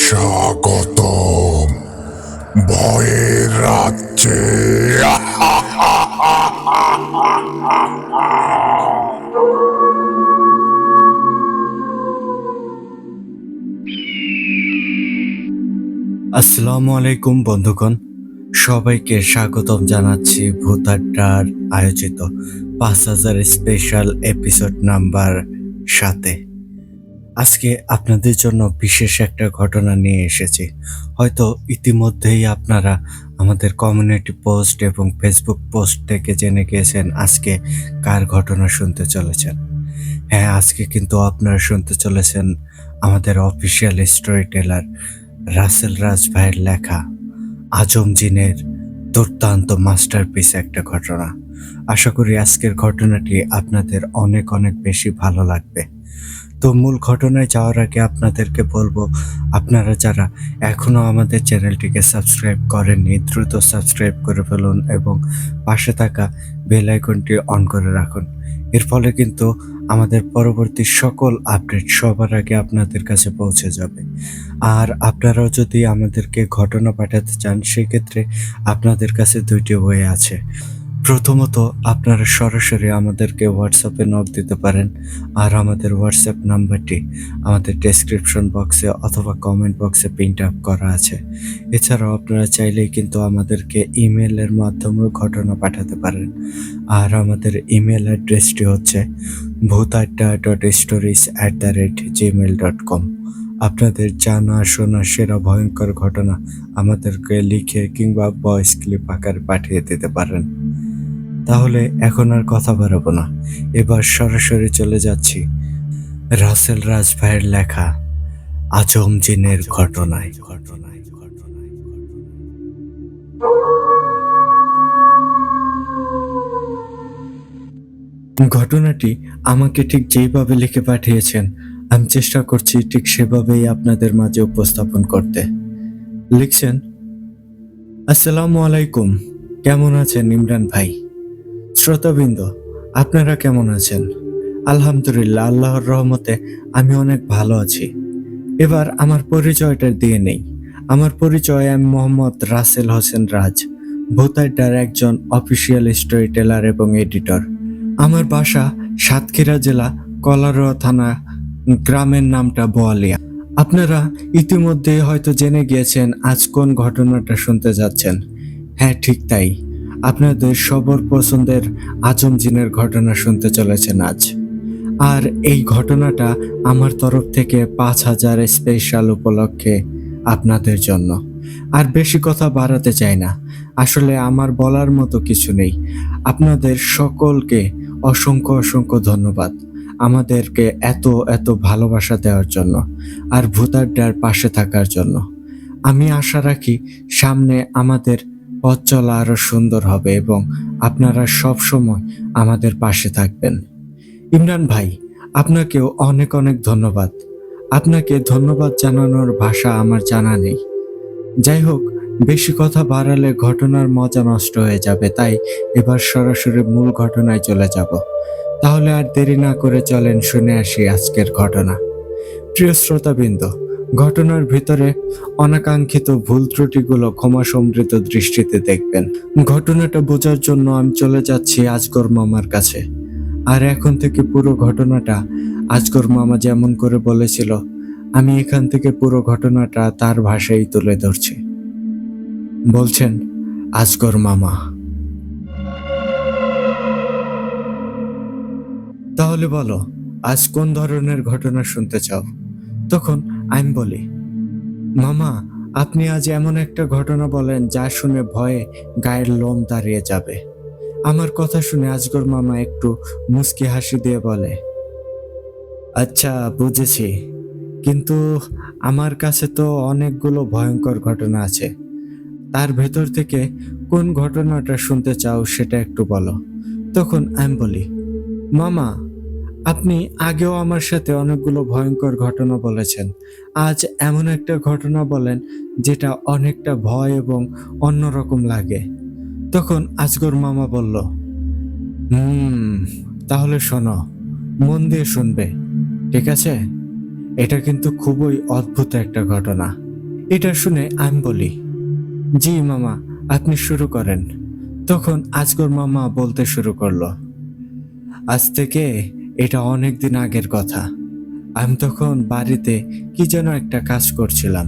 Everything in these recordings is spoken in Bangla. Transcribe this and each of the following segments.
স্বাগতম ভয়ের রাজ্যে। আসসালামু আলাইকুম বন্ধুগণ, সবাইকে স্বাগতম জানাচ্ছি ভূত আড্ডার আয়োজিত ৫,০০০ স্পেশাল এপিসোড নাম্বার ৭-এ। আজকে আপনাদের জন্য বিশেষ একটা ঘটনা নিয়ে এসেছি। হয়তো ইতিমধ্যেই আপনারা আমাদের কমিউনিটি পোস্ট এবং ফেসবুক পোস্ট থেকে জেনে গিয়েছেন আজকে কার ঘটনা শুনতে চলেছেন। হ্যাঁ, আজকে কিন্তু আপনারা শুনতে চলেছেন আমাদের অফিসিয়াল স্টোরি টেলার রাসেল রাজ ভাইয়ের লেখা আজম জিনের দুর্দান্ত মাস্টারপিস একটা ঘটনা। আশা করি আজকের ঘটনাটি আপনাদের অনেক অনেক বেশি ভালো লাগবে। তো মূল ঘটনায় যাওয়ার আগে আপনাদেরকে বলবো, আপনারা যারা এখনও আমাদের চ্যানেলটিকে সাবস্ক্রাইব করেননি দ্রুত সাবস্ক্রাইব করে ফেলুন এবং পাশে থাকা বেল আইকনটি অন করে রাখুন। এর ফলে কিন্তু আমাদের পরবর্তী সকল আপডেট সবার আগে আপনাদের কাছে পৌঁছে যাবে। আর আপনারাও যদি আমাদেরকে ঘটনা পাঠাতে চান সেক্ষেত্রে আপনাদের কাছে দুইটি ওয়ে আছে। প্রথমত, আপনারা সরাসরি আমাদেরকে হোয়াটসঅ্যাপে নক দিতে পারেন, আর আমাদের হোয়াটসঅ্যাপ নাম্বারটি আমাদের ডেসক্রিপশন বক্সে অথবা কমেন্ট বক্সে প্রিন্ট আপ করা আছে। এছাড়াও আপনারা চাইলেই কিন্তু আমাদেরকে ইমেলের মাধ্যমেও ঘটনা পাঠাতে পারেন, আর আমাদের ইমেল অ্যাড্রেসটি হচ্ছে bhutadda.stories@gmail.com। আপনাদের জানা শোনা সেরা ভয়ঙ্কর ঘটনা আমাদেরকে লিখে কিংবা ভয়েস ক্লিপ আকারে পাঠিয়ে দিতে পারেন। তাহলে এখন আর কথা বাড়াবো না, এবার সরাসরি চলে যাচ্ছি রাসেল রাজ ভাইয়ের লেখা আজম জিনের ঘটনায়। ঘটনাটি আমাকে ঠিক যেইভাবে লিখে পাঠিয়েছেন আমি চেষ্টা করছি ঠিক সেভাবেই আপনাদের মাঝে উপস্থাপন করতে। লিখছেন, আসসালামু আলাইকুম, কেমন আছেন ইমরান ভাই? শ্রোতাবৃন্দ, আপনারা কেমন আছেন? আলহামদুলিল্লাহ, আল্লাহর রহমতে আমি অনেক ভালো আছি। এবার আমার পরিচয়টা দিয়ে নেই। আমার পরিচয়, আমি মোহাম্মদ রাসেল হোসেন রাজ, ভূত আড্ডার একজন অফিসিয়াল স্টোরি টেলার এবং এডিটর। আমার বাসা সাতক্ষীরা জেলা কলারোয়া থানা, গ্রামের নামটা বোয়ালিয়া। আপনারা ইতিমধ্যে হয়তো জেনে গিয়েছেন আজ কোন ঘটনাটা শুনতে যাচ্ছেন। হ্যাঁ, ঠিক তাই, আপনাদের সবার পছন্দের আজম জিনের ঘটনা শুনতে চলেছেন আজ। আর এই ঘটনাটা আমার তরফ থেকে ৫,০০০ স্পেশাল উপলক্ষে আপনাদের জন্য। আর বেশি কথা বাড়াতে চাই না, আসলে আমার বলার মতো কিছু নেই। আপনাদের সকলকে অসংখ্য অসংখ্য ধন্যবাদ আমাদেরকে এত এত ভালোবাসা দেওয়ার জন্য আর ভূত আড্ডার পাশে থাকার জন্য। আমি আশা রাখি সামনে আমাদের পথ চলা আরো সুন্দর হবে এবং আপনারা সব সময় আমাদের পাশে থাকবেন। ইমরান ভাই, আপনাকেও অনেক অনেক ধন্যবাদ। আপনাকে ধন্যবাদ জানানোর ভাষা আমার জানা নেই। যাই হোক, বেশি কথা বাড়ালে ঘটনার মজা নষ্ট হয়ে যাবে, তাই এবার সরাসরি মূল ঘটনায় চলে যাব। তাহলে আর দেরি না করে চলেন শুনে আসি আজকের ঘটনা। প্রিয় শ্রোতাবৃন্দ, ঘটনার ভিতরে অনাকাঙ্ক্ষিত ভুল ত্রুটিগুলো ক্ষমা সমৃদ্ধ দৃষ্টিতে দেখবেন। ঘটনাটা বোঝার জন্য আমি চলে যাচ্ছি আজগর মামার কাছে। আর এখন থেকে পুরো ঘটনাটা আজগর মামা যেমন করে বলেছিল, আমি এখান থেকে পুরো ঘটনাটা তার ভাষায় তুলে ধরছি। বলছেন আজগর মামা। তাহলে বলো, আজ কোন ধরনের ঘটনা শুনতে চাও? তখন আমি বলি, মামা, আপনি আজ এমন একটা ঘটনা বলেন যা শুনে ভয়ে গায়ের লোম দাঁড়িয়ে যাবে। আমার কথা শুনে আজগর মামা একটু মুচকি হাসি দিয়ে বলে, আচ্ছা বুঝেছি, কিন্তু আমার কাছে তো অনেকগুলো ভয়ঙ্কর ঘটনা আছে। তার ভেতর থেকে কোন ঘটনাটা শুনতে চাও সেটা একটু বলো। তখন আমি বলি, মামা, আপনি আগেও আমার সাথে অনেকগুলো ভয়ঙ্কর ঘটনা বলেছেন। আজ এমন একটা ঘটনা বলেন যেটা অনেকটা ভয় এবং অন্যরকম লাগে। তখন আজগর মামা বলল, তাহলে শোনো, মন দিয়ে শুনবে, ঠিক আছে? এটা কিন্তু খুবই অদ্ভুত একটা ঘটনা। এটা শুনে আমি বলি, জি মামা, আপনি শুরু করেন। তখন আজগর মামা বলতে শুরু করলো, আজ থেকে এটা অনেক দিন আগের কথা। আমি তখন বাড়িতে কি যেন একটা কাজ করছিলাম।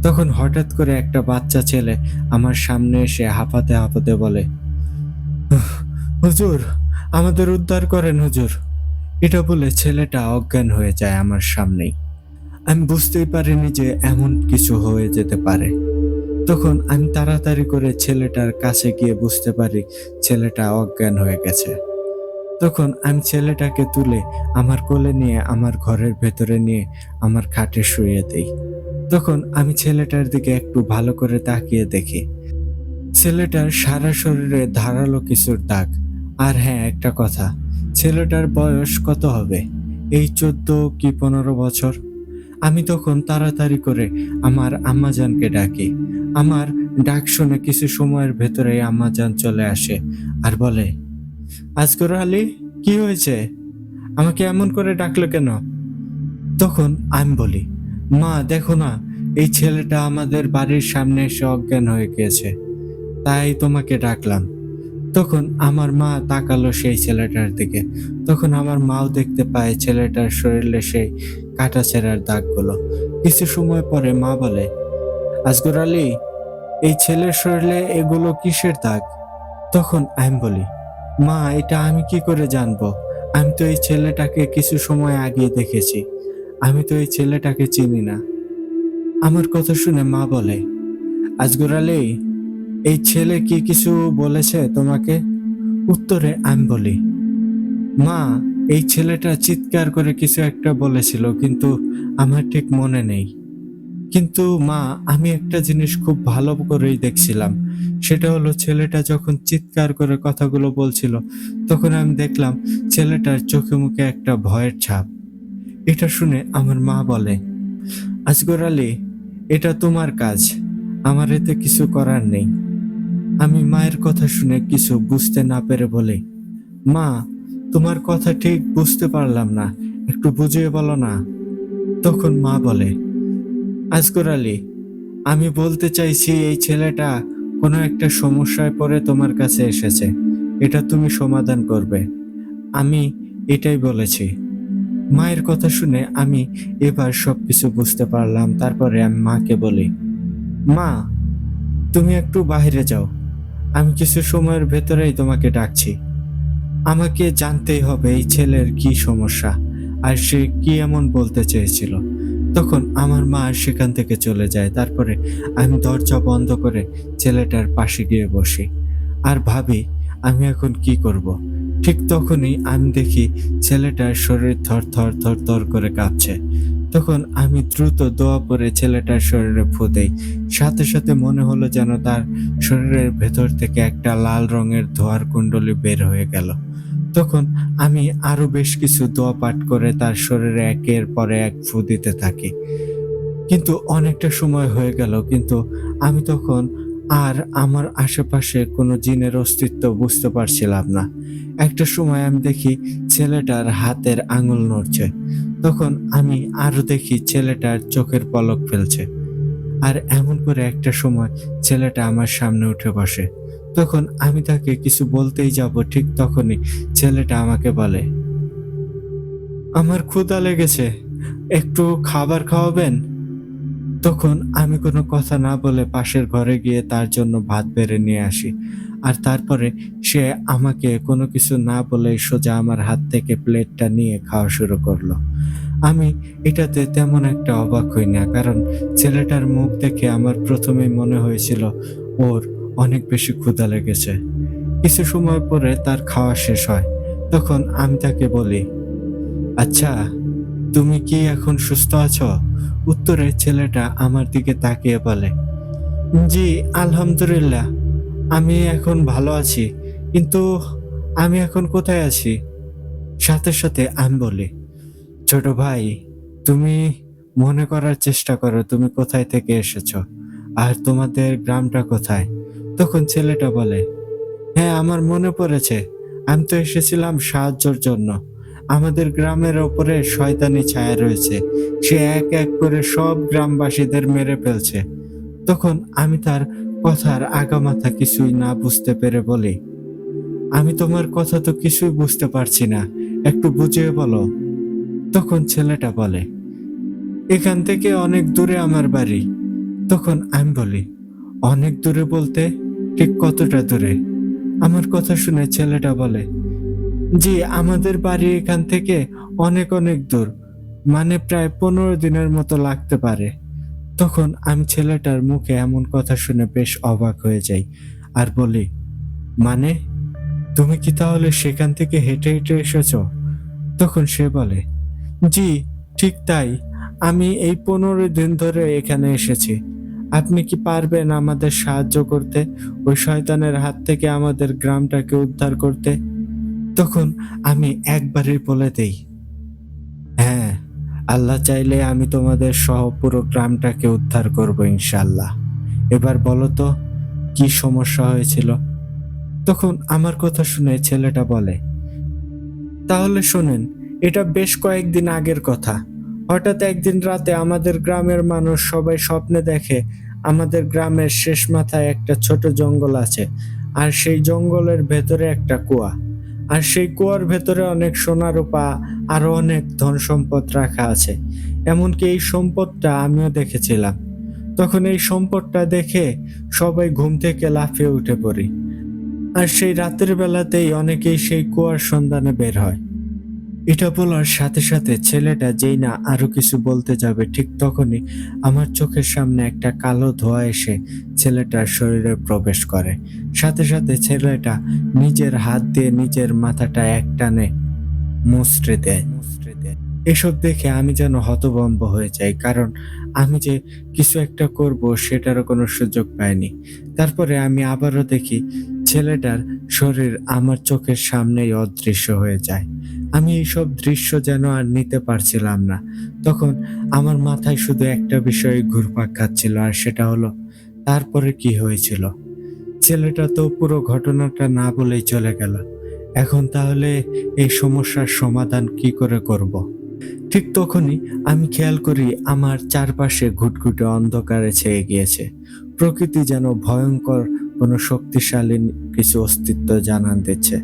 তখন হঠাৎ করে একটা বাচ্চা ছেলে আমার সামনে এসে হাঁপাতে হাঁপাতে বলে, হুজুর, আমাদের উদ্ধার করেন হুজুর। এটা বলে ছেলেটা অজ্ঞান হয়ে যায় আমার সামনেই। আমি বুঝতেই পারিনি যে এমন কিছু হয়ে যেতে পারে। তখন আমি তাড়াতাড়ি করে ছেলেটার কাছে গিয়ে বুঝতে পারি ছেলেটা অজ্ঞান হয়ে গেছে। তখন আমি ছেলেটাকে তুলে আমার কোলে নিয়ে আমার ঘরের ভেতরে নিয়ে আমার খাটে শুইয়ে দেই। তখন আমি ছেলেটার দিকে একটু ভালো করে তাকিয়ে দেখি ছেলেটার সারা শরীরে ধারালো কিছুর দাগ। আর হ্যাঁ, একটা কথা, ছেলেটার বয়স কত হবে, এই 14 কি 15 বছর। আমি তখন তাড়াতাড়ি করে আমার আম্মাজানকে ডাকি। আমার ডাক শুনে কিছু সময়ের ভেতরেই আম্মাজান চলে আসে আর বলে, আজগর আলী, কি হয়েছে, আমাকে এমন করে ডাকলো কেন? তখন আমি বলি, মা দেখো না, এই ছেলেটা আমাদের বাড়ির সামনে এসে অজ্ঞান হয়ে গিয়েছে, তাই তোমাকে ডাকলাম। তখন আমার মা তাকালো সেই ছেলেটার দিকে। তখন আমার মাও দেখতে পায় ছেলেটার শরীরে সেই কাটাছেঁড়ার দাগগুলো। কিছু সময় পরে মা বলে, আজগর আলী, এই ছেলের শরীরে এগুলো কিসের দাগ? তখন আমি বলি, মা এটা আমি কি করে জানবো? আমি তো এই ছেলেটাকে কিছু সময় আগেই দেখেছি। আমি তো এই ছেলেটাকে চিনি না। আমার কথা শুনে মা বলে, আজগর আলী, এই ছেলে কি কিছু বলেছে তোমাকে? উত্তরে আমি বলি, মা, এই ছেলেটা চিৎকার করে কিছু একটা বলেছিল, কিন্তু আমার ঠিক মনে নেই। কিন্তু মা, আমি একটা জিনিস খুব ভালো করেই দেখছিলাম। সেটা হলো ছেলেটা যখন চিৎকার করে কথাগুলো বলছিল, তখন আমি দেখলাম ছেলেটার চোখে মুখে একটা ভয়ের ছাপ। এটা শুনে আমার মা বলে, আজগর আলী, এটা তোমার কাজ, আমার এতে কিছু করার নেই। আমি মায়ের কথা শুনে কিছু বুঝতে না পেরে বলি, মা, তোমার কথা ঠিক বুঝতে পারলাম না, একটু বুঝিয়ে বলো না। তখন মা বলে, আজগর আলী, আমি বলতে চাইছি এই ছেলেটা কোনো একটা সমস্যায় পড়ে তোমার কাছে এসেছে, এটা তুমি সমাধান করবে, আমি এটাই বলেছি। মায়ের কথা শুনে আমি এবার সবকিছু বুঝতে পারলাম। তারপরে আমি মাকে বলি, মা, তুমি একটু বাইরে যাও, আমি কিছু সময়ের ভেতরেই তোমাকে ডাকছি। আমাকে জানতেই হবে এই ছেলের কি সমস্যা আর সে কি এমন বলতে চেয়েছিল। তখন আমার মা সেখান থেকে চলে যায়। তারপরে আমি দরজা বন্ধ করে ছেলেটার পাশে গিয়ে বসি আর ভাবি আমি এখন কি করব। ঠিক তখনই আমি দেখি ছেলেটার শরীর থর থর থর থর করে কাঁপছে। তখন আমি দ্রুত দোয়া পরে ছেলেটার শরীরে ফু দেই। সাথে সাথে মনে হলো যেন তার শরীরের ভেতর থেকে একটা লাল রঙের ধোঁয়ার কুণ্ডলী বের হয়ে গেল। তখন আমি আরো বেশ কিছু দোয়া পাঠ করে তার শরীরে একের পর এক ফু দিতে থাকি। কিন্তু অনেকটা সময় হয়ে গেল, কিন্তু আমি তখন আর আমার আশেপাশে কোনো জিনের অস্তিত্ব বুঝতে পারছিলাম না। একটা সময় আমি দেখি ছেলেটার হাতের আঙুল নড়ছে। তখন আমি আরো দেখি ছেলেটার চোখের পলক ফেলছে। আর এমন করে একটা সময় ছেলেটা আমার সামনে উঠে বসে। তখন আমি তাকে কিছু বলতেই যাব, ঠিক তখনই ছেলেটা আমাকে বলে, আমার ক্ষুধা লেগেছে, একটু খাবার খাওয়াবেন? তখন আমি কোনো কথা না বলে পাশের ঘরে গিয়ে তার জন্য ভাত বেড়ে নিয়ে আসি। আর তারপরে সে আমাকে কোনো কিছু না বলে সোজা আমার হাত থেকে প্লেটটা নিয়ে খাওয়া শুরু করলো। আমি এটাতে তেমন একটা অবাক হই না, কারণ ছেলেটার মুখ দেখে আমার প্রথমেই মনে হয়েছিল ওর অনেক বেশি ক্ষুধা লেগেছে। কিছু সময় পরে তার খাওয়া শেষ হয়। তখন আমি তাকে বলি, আচ্ছা, তুমি কি এখন সুস্থ আছো? উত্তরে ছেলেটা আমার দিকে তাকিয়ে বলে, জি, আলহামদুলিল্লাহ, আমি এখন ভালো আছি। কিন্তু আমি এখন কোথায় আছি? সাথে সাথে আমি বলি, ছোট ভাই, তুমি মনে করার চেষ্টা করো তুমি কোথায় থেকে এসেছো আর তোমাদের গ্রামটা কোথায়। তখন ছেলেটা বলে, হ্যাঁ, আমার মনে পড়েছে, আমি তো এসেছিলাম সাহায্যের জন্য। আমাদের গ্রামের ওপরে শয়তানি ছায়া রয়েছে, সে এক এক করে সব গ্রামবাসীদের মেরে ফেলছে। তখন আমি তার কথার আগামাথা কিছুই না বুঝতে পেরে বলি, আমি তোমার কথা তো কিছুই বুঝতে পারছি না, একটু বুঝিয়ে বলো। তখন ছেলেটা বলে, এখান থেকে অনেক দূরে আমার বাড়ি। তখন আমি বলি, অনেক দূরে বলতে ঠিক কতটা দূরে? আমার কথা শুনে ছেলেটা বলে, জি আমাদের বাড়ি এখান থেকে অনেক অনেক দূর, মানে প্রায় 15 দিনের মতো লাগতে পারে। তখন আমি ছেলেটার মুখে এমন কথা শুনে বেশ অবাক হয়ে যাই আর বলি, মানে তুমি কি তাহলে সেখান থেকে হেঁটে হেঁটে এসেছো? তখন সে বলে, জি ঠিক তাই, আমি এই 15 দিন ধরে এখানে এসেছি। আপনি কি পারবেন আমাদের সাহায্য করতে, ওই শয়তানের হাত থেকে আমাদের গ্রামটাকে উদ্ধার করতে? তখন আমি একবারই বলে দেই, হ্যাঁ, আল্লাহ চাইলে আমি তোমাদের সহ পুরো গ্রামটাকে উদ্ধার করব ইনশাআল্লাহ। এবার বলো তো কি সমস্যা হয়েছিল? তখন আমার কথা শুনে ছেলেটা বলে, তাহলে শোনেন, এটা বেশ কয়েকদিন আগের কথা। হঠাৎ একদিন রাতে আমাদের গ্রামের মানুষ সবাই স্বপ্নে দেখে আমাদের গ্রামের শেষ মাথায় একটা ছোট জঙ্গল আছে, আর সেই জঙ্গলের ভেতরে একটা কুয়া, আর সেই কুয়ার ভেতরে অনেক সোনা রূপা আরো অনেক ধন সম্পদ রাখা আছে। এমনকি এই সম্পদটা আমিও দেখেছিলাম। তখন এই সম্পদটা দেখে সবাই ঘুম থেকে লাফিয়ে উঠে পড়ি, আর সেই রাতের বেলাতেই অনেকেই সেই কুয়ার সন্ধানে বের হয়। এটা বলার সাথে সাথে ছেলেটা যেই না আরো কিছু বলতে যাবে, ঠিক তখনই আমার চোখের সামনে একটা কালো ধোঁয়া এসে ছেলেটার শরীরে প্রবেশ করে। সাথে সাথে ছেলেটা নিজের হাত দিয়ে নিজের মাথাটা একটানে মুচড়ে দেয়। এসব দেখে আমি যেন হতভম্ব হয়ে যাই, কারণ আমি যে কিছু একটা করব সেটারও কোনো সুযোগ পাইনি। তারপরে আমি আবারও দেখি ছেলেটার শরীর আমার চোখের সামনেই অদৃশ্য হয়ে যায়। আমি এইসব দৃশ্য যেন আর নিতে পারছিলাম না। তখন আমার মাথায় শুধু একটা বিষয় ঘুরপাক খাচ্ছিল, আর সেটা হলো তারপরে কি হয়েছিল। ছেলেটা তো পুরো ঘটনাটা না বলেই চলে গেল। এখন তাহলে এই সমস্যার সমাধান কি করে করব? ঠিক তখনই আমি খেয়াল করি আমার চারপাশে ঘুটঘুটে অন্ধকারে ছেয়ে গিয়েছে। প্রকৃতি যেন ভয়ঙ্কর কোনো শক্তিশালী কিছু অস্তিত্ব জানান দিচ্ছে।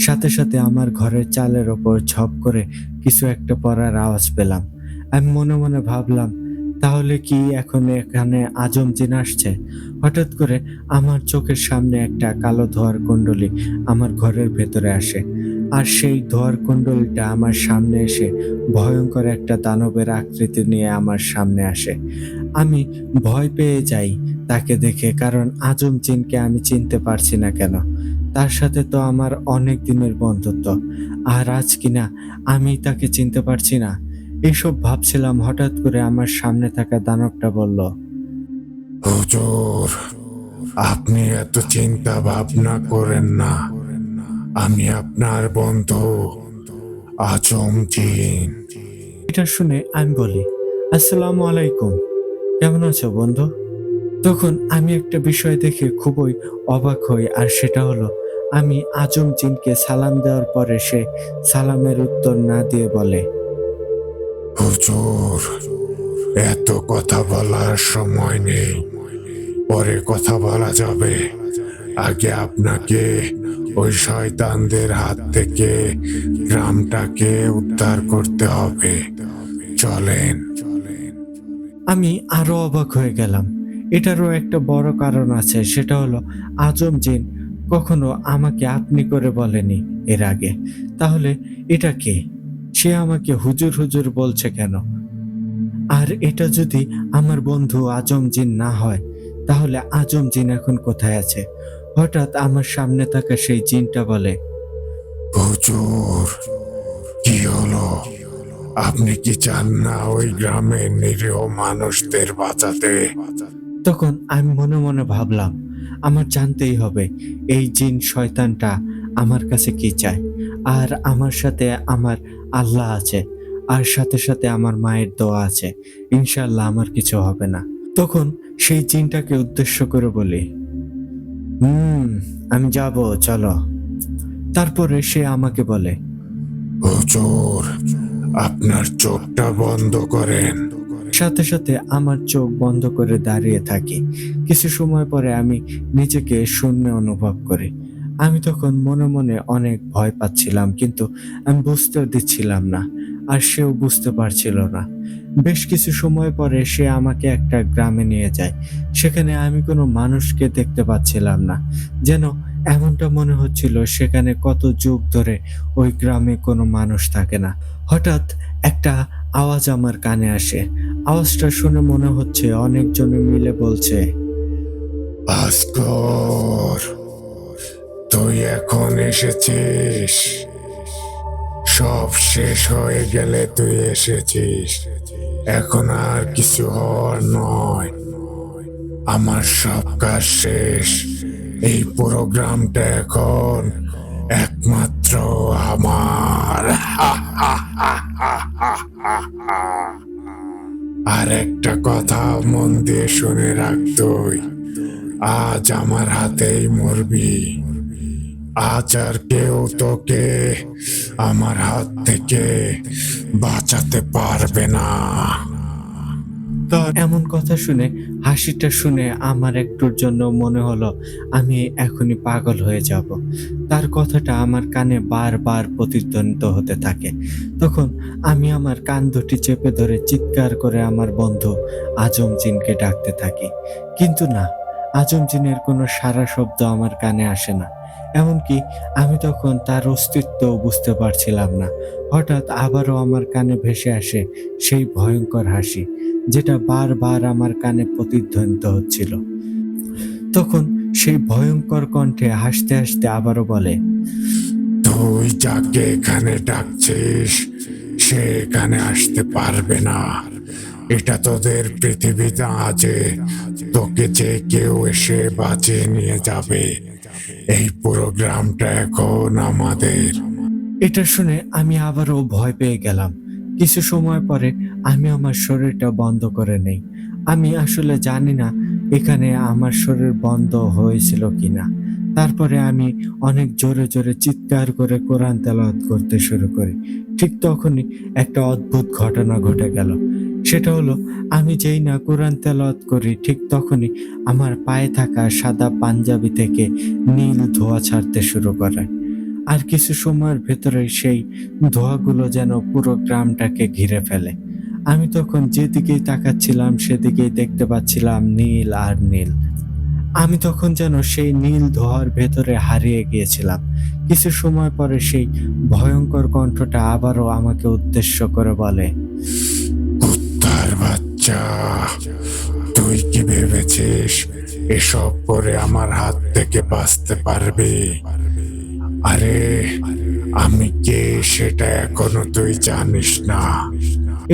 সাথে সাথে আমার ঘরের চালের ওপর ঝপ করে কিছু একটা পড়ার আওয়াজ পেলাম। আমি মনে মনে ভাবলাম, তাহলে কি এখন এখানে আজম জিন আসছে? হঠাৎ করে আমার চোখের সামনে একটা কালো ধোঁয়ার কুণ্ডলী আমার ঘরের ভেতরে আসে, আর সেই ধোঁয়ার কুণ্ডলীটা আমার সামনে এসে ভয়ঙ্কর একটা দানবের আকৃতি নিয়ে আমার সামনে আসে। আমি ভয় পেয়ে যাই তাকে দেখে, কারণ আজম জিনকে আমি চিনতে পারছি না কেন? তার সাথে তো আমার অনেক দিনের বন্ধুত্ব, আর আজ কিনা আমি তাকে চিনতে পারছি না। এইসব ভাবছিলাম, হঠাৎ করে আমার সামনে থাকা দানবটা বলল, হুজুর, আপনি এত চিন্তা ভাবনা করেন না। আমি আপনার বন্ধু আজম জিন। এটা শুনে আমি বলি, আসসালামু আলাইকুম, কেমন আছো বন্ধু? তখন আমি একটা বিষয় দেখে খুবই অবাক হই, আর সেটা হলো আমি আজম জিনকে সালাম দেওয়ার পরে সে সালামের উত্তর না দিয়ে বলে, হুজুর, এত কথা বলার সময় নেই, পরে কথা বলা যাবে। আগে আপনাকে ওই শয়তানদের হাত থেকে গ্রামটাকে উদ্ধার করতে হবে। চলেন। আমি আরো অবাক হয়ে গেলাম। এটারও একটা বড় কারণ আছে, সেটা হলো আজম জিন কখনো আমাকে আপনি করে বলেনি এর আগে। তাহলে এটা কে? সে আমাকে হুজুর হুজুর বলছে কেন? আর এটা যদি আমার বন্ধু আজম জিন না হয়, তাহলে আজম জিন এখন কোথায় আছে? হঠাৎ আমার সামনে থাকা সেই জিনটা বলে, হুজুর, কি হলো? আপনি কি চান না ওই গ্রামের নিরীহ মানুষদের বাঁচাতে? তখন আমি মনে মনে ভাবলাম, আমার জানতেই হবে এই জিন শয়তানটা আমার কাছে কি চায়। আর আমার সাথে আমার আল্লাহ আছে, আর সাথে সাথে আমার মায়ের দোয়া আছে, ইনশাআল্লাহ আমার কিছু হবে না। তখন সেই জিনটাকে উদ্দেশ্য করে বলি, আমি যাব, চলো। তারপরে সে আমাকে বলে, হুজুর, আপনার চোখটা বন্ধ করেন। সাথে সাথে আমার চোখ বন্ধ করে দাঁড়িয়ে থাকি। কিছু সময় পরে আমি নিজেকে শূন্য অনুভব করি। আমি তখন মনে মনে অনেক ভয় পাচ্ছিলাম, কিন্তু আমি বুঝতেও দিচ্ছিলাম না, আর সেও বুঝতে পারছিল না। বেশ কিছু সময় পরে সে আমাকে একটা গ্রামে নিয়ে যায়। সেখানে আমি কোনো মানুষকে দেখতে পাচ্ছিলাম না। যেন এমনটা মনে হচ্ছিল সেখানে কত যুগ ধরে ওই গ্রামে কোনো মানুষ থাকে না। হঠাৎ একটা আওয়াজ আমার কানে আসে। আওয়াজটা শুনে মনে হচ্ছে অনেকজনে মিলে বলছে, ভাস্কর, তুই এখন এসেছিস। সব শেষ হয়ে গেলে তুই এসেছিস। এখন আর কিছু হওয়ার নয়। আমার সব কাজ শেষ। এই প্রোগ্রামটা এখন একমাত্র আমার। আর একটা কথা মন দিয়ে শুনে রাখ তুই, আজ আমার হাতেই মরবি। আজ আর কেউ তোকে আমার হাত থেকে বাঁচাতে পারবে না। তার এমন কথা শুনে হাসিটা শুনে আমার একটুর জন্য মনে হলো আমি এখনই পাগল হয়ে যাব। তার কথাটা আমার কানে বারবার প্রতিধ্বনিত হতে থাকে। তখন আমি আমার কান দুটি চেপে ধরে চিৎকার করে আমার বন্ধু আজম জিনকে ডাকতে থাকি। কিন্তু না, আজম জিনের কোনো সাড়া শব্দ আমার কানে আসে না। এমনকি আমি তখন তার অস্তিত্বও বুঝতে পারছিলাম না। হঠাৎ আবারও আমার কানে ভেসে আসে সেই ভয়ঙ্কর হাসি, যেটা বারবার আমার কানে প্রতিধ্বনিত হচ্ছিল। তখন সেই ভয়ঙ্কর কণ্ঠে হাসতে হাসতে আবারও বলে, তুই যাকে এখানে ডাকছিস সে এখানে আসতে পারবে না। এটা তোদের পৃথিবী না যে তোকে যে কেউ এসে বাঁচিয়ে নিয়ে যাবে। এই প্রোগ্রামটা এখন আমাদের। এটা শুনে আমি আবারও ভয় পেয়ে গেলাম। কিছু সময় পরে আমি আমার শরীরটা বন্ধ করে নেই। আমি আসলে জানি না এখানে আমার শরীর বন্ধ হয়েছিল কিনা। তারপরে আমি অনেক জোরে জোরে চিৎকার করে কোরআন তেলাওয়াত করতে শুরু করি। ঠিক তখনই একটা অদ্ভুত ঘটনা ঘটে গেল। সেটা হলো, আমি যেই না কোরআন তেলাওয়াত করি ঠিক তখনই আমার পায়ে থাকা সাদা পাঞ্জাবি থেকে নীল ধোঁয়া ছাড়তে শুরু করে। আর কিছু সময়ের ভেতরেই সেই ধোঁয়াগুলো যেন পুরো গ্রামটাকে ঘিরে ফেলে। আমি তখন যেদিকেই তাকাচ্ছিলাম সেদিকেই দেখতে পাচ্ছিলাম নীল আর নীল। আমি তখন যেন সেই নীল ধোঁয়ার ভেতরে হারিয়ে গিয়েছিলাম। কিছু সময় পরে সেই ভয়ঙ্কর কণ্ঠটা আবারও আমাকে উদ্দেশ্য করে বলে, কুত্তার বাচ্চা, তুই কি ভেবেছিস এসব করে আমার হাত থেকে বাঁচতে পারবি? আরে আমি কে সেটা এখনো তুই জানিস না।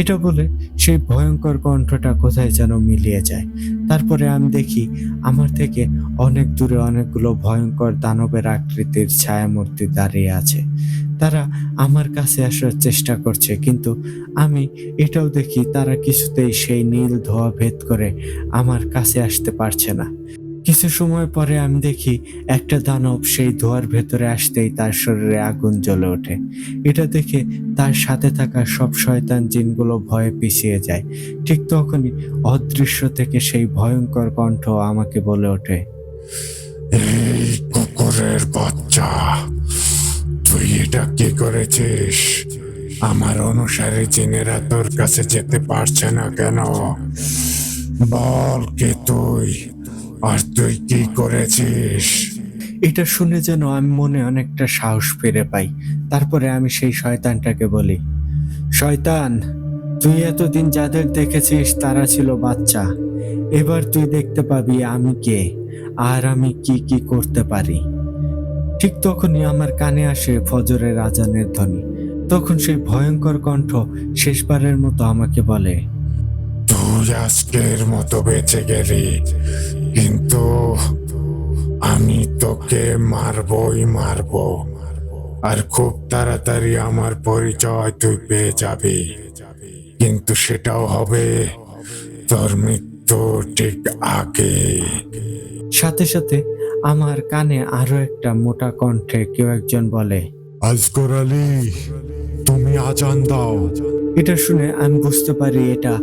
এটা বলে সেই ভয়ঙ্কর কণ্ঠটা কোথায় যেন মিলিয়ে যায়। তারপরে আমি দেখি আমার থেকে অনেক দূরে অনেকগুলো ভয়ঙ্কর দানবের আকৃতির ছায়ামূর্তি দাঁড়িয়ে আছে। তারা আমার কাছে আসার চেষ্টা করছে, কিন্তু আমি এটাও দেখি তারা কিছুতেই সেই নীল ধোঁয়া ভেদ করে আমার কাছে আসতে পারছে না। কিছু সময় পরে আমি দেখি একটা দানব সেই ধোঁয়ার ভেতরে আসতেই তার শরীরে আগুন জ্বলে ওঠে। এটা দেখে তার সাথে থাকা সব শয়তান জিনগুলো ভয়ে পিছিয়ে যায়। ঠিক তখনই অদৃশ্য থেকে সেই ভয়ঙ্কর কণ্ঠ আমাকে বলে ওঠে, এই কুকুরের বাচ্চা, তুই এটা কি করেছিস? আমার অনুসারী জিনেরা তোর কাছে যেতে পারছে না কেন? বল কে তুই, আর তুই কি করেছিস? এটা শুনে যেন আমি মনে অনেকটা সাহস ফিরে পাই। তারপরে আমি সেই শয়তানটাকে বলি, শয়তান, তুই এতদিন যাদের দেখেছিস তারা ছিল বাচ্চা। এবার তুই দেখতে পাবি আমি কে, আর আমি কি কি করতে পারি। ঠিক তখনই আমার কানে আসে ফজরের আজানের ধ্বনি। তখন সেই ভয়ঙ্কর কণ্ঠ শেষবারের মতো আমাকে বলে, তুই আজকের মতো বেঁচে গেলি, কিন্তু আমি তোকে মারবই মারবো। আর খুব তাড়াতাড়ি আমার পরিচয় তুই পেয়ে যাবি, কিন্তু সেটাও হবে তোর মৃত্যু ঠিক আগে। সাথে সাথে আমার কানে আরো একটা মোটা কণ্ঠে কেউ একজন বলে, আজগর আলী, তুমি আজান দাও। এটা শুনে আমি বুঝতে পারি এটা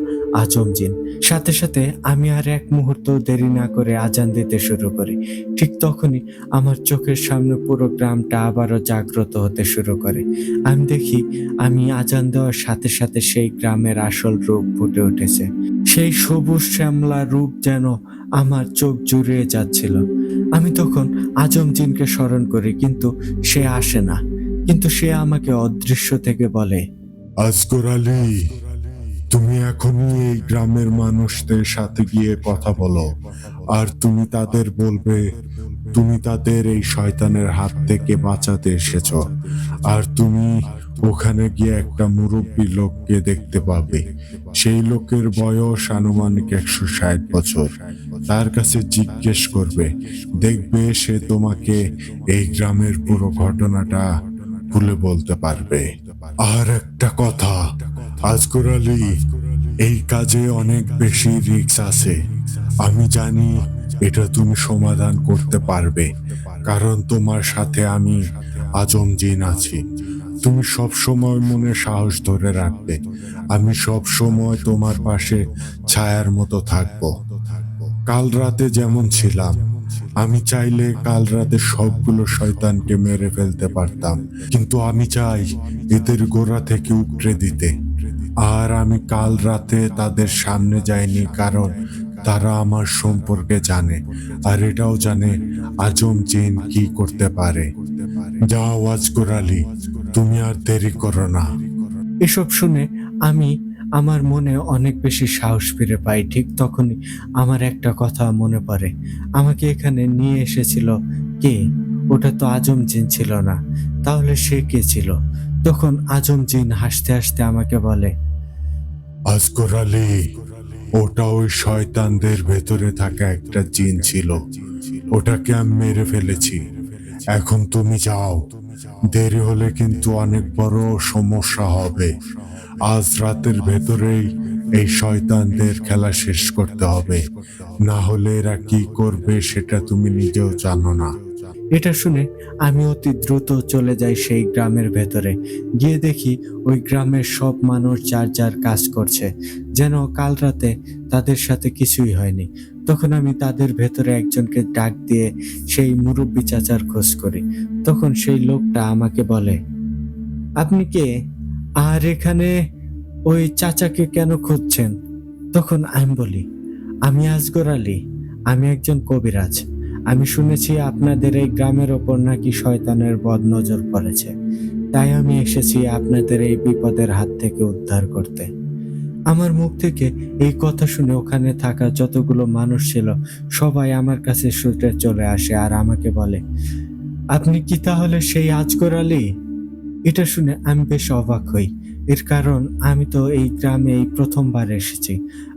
আজম জিন। সাথে সাথে আমি আর এক মুহূর্ত দেরি না করে আজান দিতে শুরু করি। ঠিক তখনই আমার চোখের সামনে পুরো গ্রামটা আবারও জাগ্রত হতে শুরু করে। আমি দেখি আমি আজান দেওয়ার সাথে সাথে সেই গ্রামের আসল রূপ ফুটে উঠেছে। সেই সবুজ শ্যামলা রূপ যেন আমার চোখ জুড়িয়ে যাচ্ছিল। আমি তখন আজম জিনকে স্মরণ করি, কিন্তু সে আসে না। কিন্তু সে আমাকে অদৃশ্য থেকে বলে, আজগর আলী, তুমি এখনই এই গ্রামের মানুষদের সাথে গিয়ে কথা বলো, আর তুমি তাদের বলবে তুমি তাদের এই শয়তানের হাত থেকে বাঁচাতে এসেছো। আর তুমি ওখানে গিয়ে একটা মুরব্বী লোককে দেখতে পাবে। সেই লোকের বয়স আনুমানিক 160 বছর। তার কাছে জিজ্ঞেস করবে, দেখবে সে তোমাকে এই গ্রামের পুরো ঘটনাটা খুলে বলতে পারবে। আর একটা কথা, আজগর আলী, এই কাজে অনেক বেশি রিস্ক আছে। আমি জানি এটা তুমি সমাধান করতে পারবে, কারণ তোমার সাথে আমি আজম জিন আছি। তুমি সব সময় মনে সাহস ধরে রাখবে। আমি সব সময় তোমার পাশে ছায়ার মতো থাকবো। কাল রাতে যেমন ছিলাম, আমি চাইলে কাল রাতে সবগুলো শয়তানকে মেরে ফেলতে পারতাম, কিন্তু আমি চাই এদের গোড়া থেকে উপড়ে দিতে। আর আমি কাল রাতে তাদের সামনে যাইনি, কারণ তারা আমার সম্পর্কে জানে, আর এটাও জানে আজম জিন কি করতে পারে। যাও আজগর আলী, তুমি আর দেরি করো না। এসব শুনে আমি আমার মনে অনেক বেশি সাহস ফিরে পাই। ঠিক তখনই আমার একটা কথা মনে পড়ে, আমাকে এখানে নিয়ে এসেছিল কে? ওটা তো আজম জিন ছিল না, তাহলে সে কে ছিল? তখন আজম জিন হাসতে হাসতে আমাকে বলে, আজগর আলী, ওটা ওই শয়তানদের ভেতরে থাকা একটা জিন ছিল। ওটাকে আমি মেরে ফেলেছি। এখন তুমি যাও, দেরি হলে কিন্তু অনেক বড় সমস্যা হবে। আজ রাতের ভেতরেই এই শয়তানদের খেলা শেষ করতে হবে, না হলে এরা কি করবে সেটা তুমি নিজেও জানো না। এটা শুনে আমি অতি দ্রুত চলে যাই সেই গ্রামের ভেতরে। গিয়ে দেখি ওই গ্রামের সব মানুষ যার যার কাজ করছে, যেন কাল রাতে তাদের সাথে কিছুই হয়নি। তখন আমি তাদের ভেতরে একজনকে ডাক দিয়ে সেই মুরব্বী চাচার খোঁজ করি। তখন সেই লোকটা আমাকে বলে, আপনি কে? আর এখানে ওই চাচাকে কেন খুঁজছেন? তখন আমি বলি, আমি আজগর আলী, আমি একজন কবিরাজ। আমি শুনেছি আপনাদের এই গ্রামের ওপর নাকি শয়তানের বদনজর পড়েছে, তাই আমি এসেছি আপনাদের এই বিপদের হাত থেকে উদ্ধার করতে। আমার মুখ থেকে এই কথা শুনে ওখানে থাকা যতগুলো মানুষ ছিল সবাই আমার কাছে ছুটে চলে আসে আর আমাকে বলে, আপনি কি তাহলে সেই আজগর আলী? এটা শুনে আমি বেশ অবাক হই। এর কারণ আমি তো এই গ্রামে এই প্রথমবার এসেছি।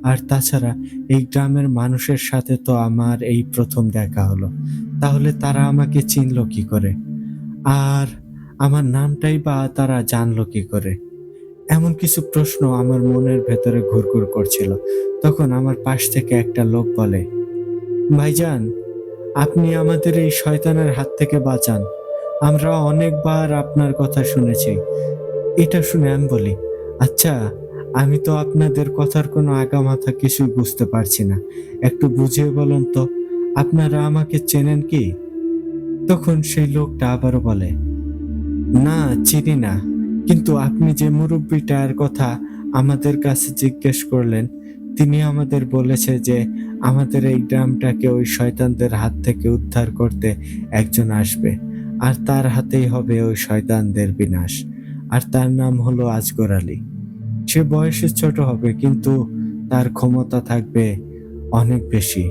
আর তাছাড়া এই গ্রামের মানুষের সাথে তো আমার এই প্রথম দেখা হলো। তাহলে তারা আমাকে চিনলো কি করে? আর আমার নামটাই বা তারা জানলো কি করে? এমন কিছু প্রশ্ন আমার মনের ভেতরে ঘুরঘুর করছিল। তখন আমার পাশ থেকে একটা লোক বলে, ভাইজান, আপনি আমাদের এই শয়তানের হাত থেকে বাঁচান। আমরা অনেকবার আপনার কথা শুনেছি। এটা শুনে আমি বলি, আচ্ছা, আমি তো আপনাদের কথার কোনো আগামাথা কিছুই বুঝতে পারছি না। একটু বুঝিয়ে বলুন তো, আপনারা আমাকে চেনেন কি? তখন সেই লোকটা আবারও বলে, না, চিনি না। কিন্তু আপনি যে মুরব্বিটার কথা আমাদের কাছে জিজ্ঞেস করলেন, তিনি আমাদের বলেছে যে আমাদের এই গ্রামটাকে ওই শয়তানদের হাত থেকে উদ্ধার করতে একজন আসবে। আর তার হাতেই হবে ওই শয়তানদের বিনাশ। আর তার নাম হলো আজগর আলী। সে বয়সে ছোট হবে, কিন্তু তার ক্ষমতা থাকবে অনেক বেশি।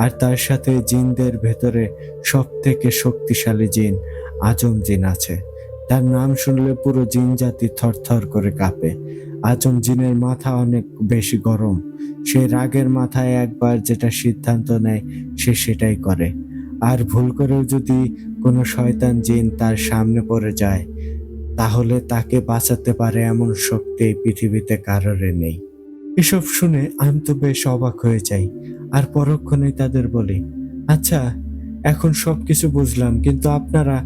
আর তার সাথে জিনদের ভেতরে সবথেকে শক্তিশালী জিন আজম জিন আছে। তার নাম শুনলে পুরো জিন জাতি থরথর করে কাঁপে। আজম জিনের মাথা অনেক বেশি গরম। সে রাগের মাথায় একবার যেটা সিদ্ধান্ত নেয় সে সেটাই করে। আর ভুল করেও যদি কোনো শয়তান জিন তার সামনে পড়ে যায়, তাহলে তাকে বাঁচাতে পারে এমন শক্তি এই পৃথিবীতে কারোর নেই। এসব শুনে আমি তো বেশ অবাক হয়ে যাই। আর পরক্ষণেই তাদের বলি, আচ্ছা, এখন সবকিছু বুঝলাম, কিন্তু আপনারা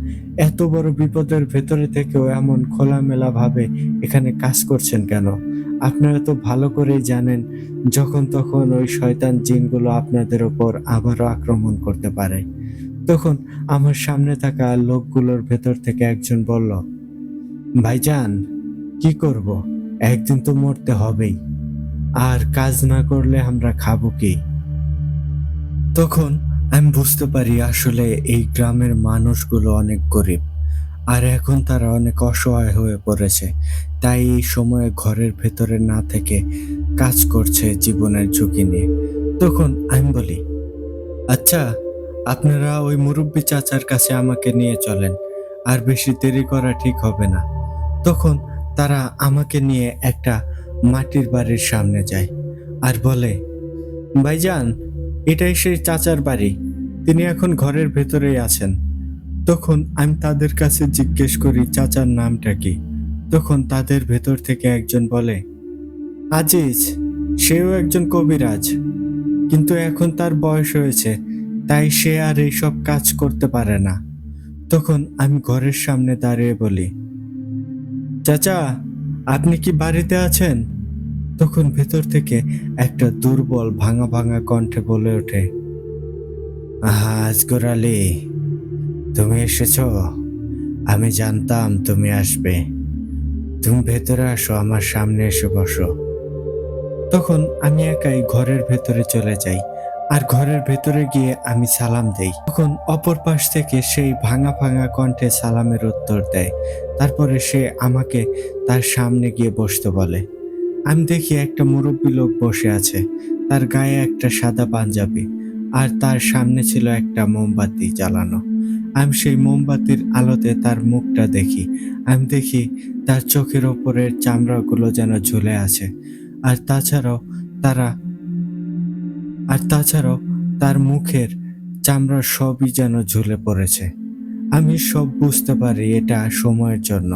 এত বড় বিপদের ভেতরে থেকেও এমন খোলামেলা ভাবে এখানে কাজ করছেন কেন? আপনারা তো ভালো করেই জানেন যখন তখন ওই শয়তান জিনগুলো আপনাদের উপর আবারও আক্রমণ করতে পারে। তখন আমার সামনে থাকা লোকগুলোর ভেতর থেকে একজন বলল, ভাইজান, কি করব? একদিন তো মরতে হবেই। আর কাজ না করলে আমরা খাবো কি? তখন আমি বুঝতে পারি আসলে এই গ্রামের মানুষগুলো অনেক গরিব। আর এখন তারা অনেক অসহায় হয়ে পড়েছে। তাই এই সময়ে ঘরের ভেতরে না থেকে কাজ করছে জীবনের ঝুঁকি নিয়ে। তখন আমি বলি, আচ্ছা, আপনারা ওই মুরুব্বি চাচার কাছে আমাকে নিয়ে চলেন। আর বেশি দেরি করা ঠিক হবে না। তখন তারা আমাকে নিয়ে একটা মাটির বাড়ির সামনে যায় আর বলে, ভাইজান, এটাই সেই চাচার বাড়ি। তিনি এখন ঘরের ভেতরেই আছেন। তখন আমি তাদের কাছে জিজ্ঞেস করি চাচার নামটা কি? তখন তাদের ভেতর থেকে একজন বলে, আজিজ। সেও একজন কবিরাজ, কিন্তু এখন তার বয়স হয়েছে, তাই সে আর এইসব কাজ করতে পারে না। তখন আমি ঘরের সামনে দাঁড়িয়ে বলি, চাচা, আপনি কি বাড়িতে আছেন? তখন ভেতর থেকে একটা দুর্বল ভাঙা ভাঙা কণ্ঠে বলে ওঠে, আহা আজগর আলী, তুমি এসেছো। আমি জানতাম তুমি আসবে। তুমি ভেতরে আসো, আমার সামনে এসে বসো। তখন আমি একাই ঘরের ভেতরে চলে যাই আর ঘরের ভেতরে গিয়ে আমি সালাম দেই। তখন অপর পাশ থেকে সেই ভাঙা ভাঙা কণ্ঠে সালামের উত্তর দেয়। তারপরে সে আমাকে তার সামনে গিয়ে বসতে বলে। আমি দেখি একটা মুরব্বী লোক বসে আছে। তার গায়ে একটা সাদা পাঞ্জাবি আর তার সামনে ছিল একটা মোমবাতি জ্বালানো। আমি সেই মোমবাতির আলোতে তার মুখটা দেখি। আমি দেখি তার চোখের ওপরের চামড়াগুলো যেন ঝুলে আছে। আর তাছাড়াও তারা তাছাড়াও তার মুখের চামড়া সবই যেন ঝুলে পড়েছে। আমি সব বুঝতে পারি এটা সময়ের জন্য।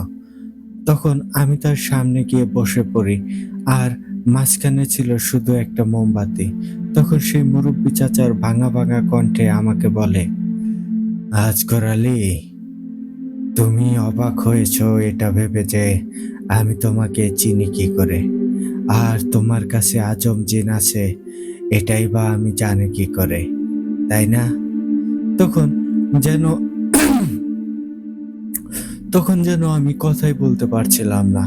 তখন আমি তার সামনে গিয়ে বসে পড়ি আর মাঝখানে ছিল শুধু একটা মোমবাতি। তখন সেই মুরব্বী চাচার ভাঙা ভাঙা কণ্ঠে আমাকে বলে, আজগর আলী, তুমি অবাক হয়েছো এটা ভেবে যে আমি তোমাকে চিনি কি করে, আর তোমার কাছে আজম জিন আছে এটাই বা আমি জানি কি করে, তাই না? তখন যেন তখন যেন আমি কথাই বলতে পারছিলাম না।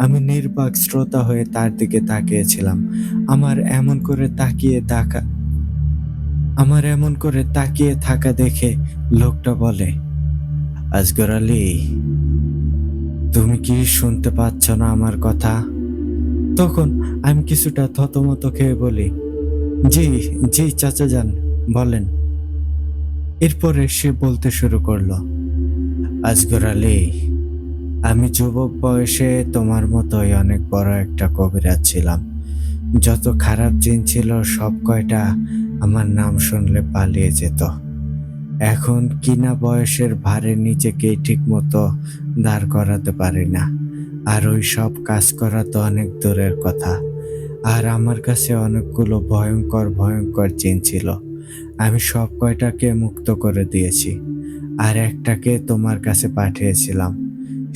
আমি নির্বাক শ্রোতা হয়ে তার দিকে তাকিয়েছিলাম। আমার এমন করে তাকিয়ে থাকা দেখে লোকটা বলে, আজগর আলী, তুমি কি শুনতে পাচ্ছ না আমার কথা? তখন আমি কিছুটা থতমত খেয়ে বলি, জি, জি চাচা যান, বলেন। এরপরে সে বলতে শুরু করলো, আজগর আলী, আমি যুবক বয়সে তোমার মতোই অনেক বড় একটা কবিরাজ ছিলাম। যত খারাপ জিন ছিল সব কয়টা আমার নাম শুনলে পালিয়ে যেত। এখন কিনা বয়সের ভারে নিজেকে ঠিক মতো দাঁড় করাতে পারি না। আর ওই সব কাজ করা তো অনেক দূরের কথা। আর আমার কাছে অনেকগুলো ভয়ঙ্কর ভয়ঙ্কর জিন ছিল। আমি সব কয়টাকে মুক্ত করে দিয়েছি। আর একটাকে তোমার কাছে পাঠিয়েছিলাম।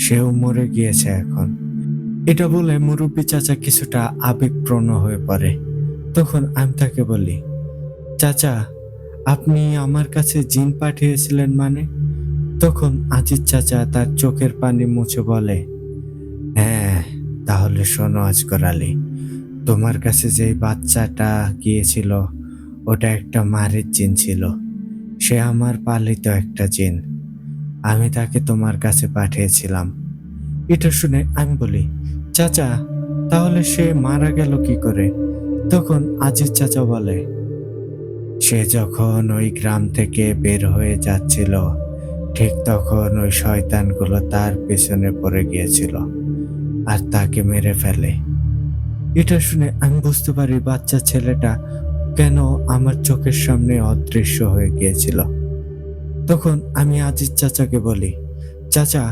সেও মরে গিয়েছে এখন। এটা বলে মুরব্বী চাচা কিছুটা আবেগপ্রণ হয়ে পড়ে। তখন আমি তাকে বলি, চাচা, আপনি আমার কাছে জিন পাঠিয়েছিলেন মানে? তখন আজিজ চাচা তার চোখের পানি মুছে বলে, হ্যাঁ, তাহলে শোনো আজগর আলী, তোমার কাছে যেই বাচ্চাটা গিয়েছিল ওটা একটা মারের জিন ছিল। সে আমার পালিত একটা জিন। আমি তাকে তোমার কাছে পাঠিয়েছিলাম। এটা শুনে আমি বলি, চাচা, তাহলে সে মারা গেল কি করে? তখন আজিজ চাচা বলে, সে যখন ওই গ্রাম থেকে বের হয়ে যাচ্ছিল, ঠিক তখন ওই শয়তানগুলো তার পেছনে পড়ে গিয়েছিল আর তাকে মেরে ফেলে। এটা শুনে আমি বুঝতে পারি বাচ্চা ছেলেটা কেন আমার চোখের সামনে অদৃশ্য হয়ে গিয়েছিল। তখন আমি আজিজ চাচাকে বলি, চাচা,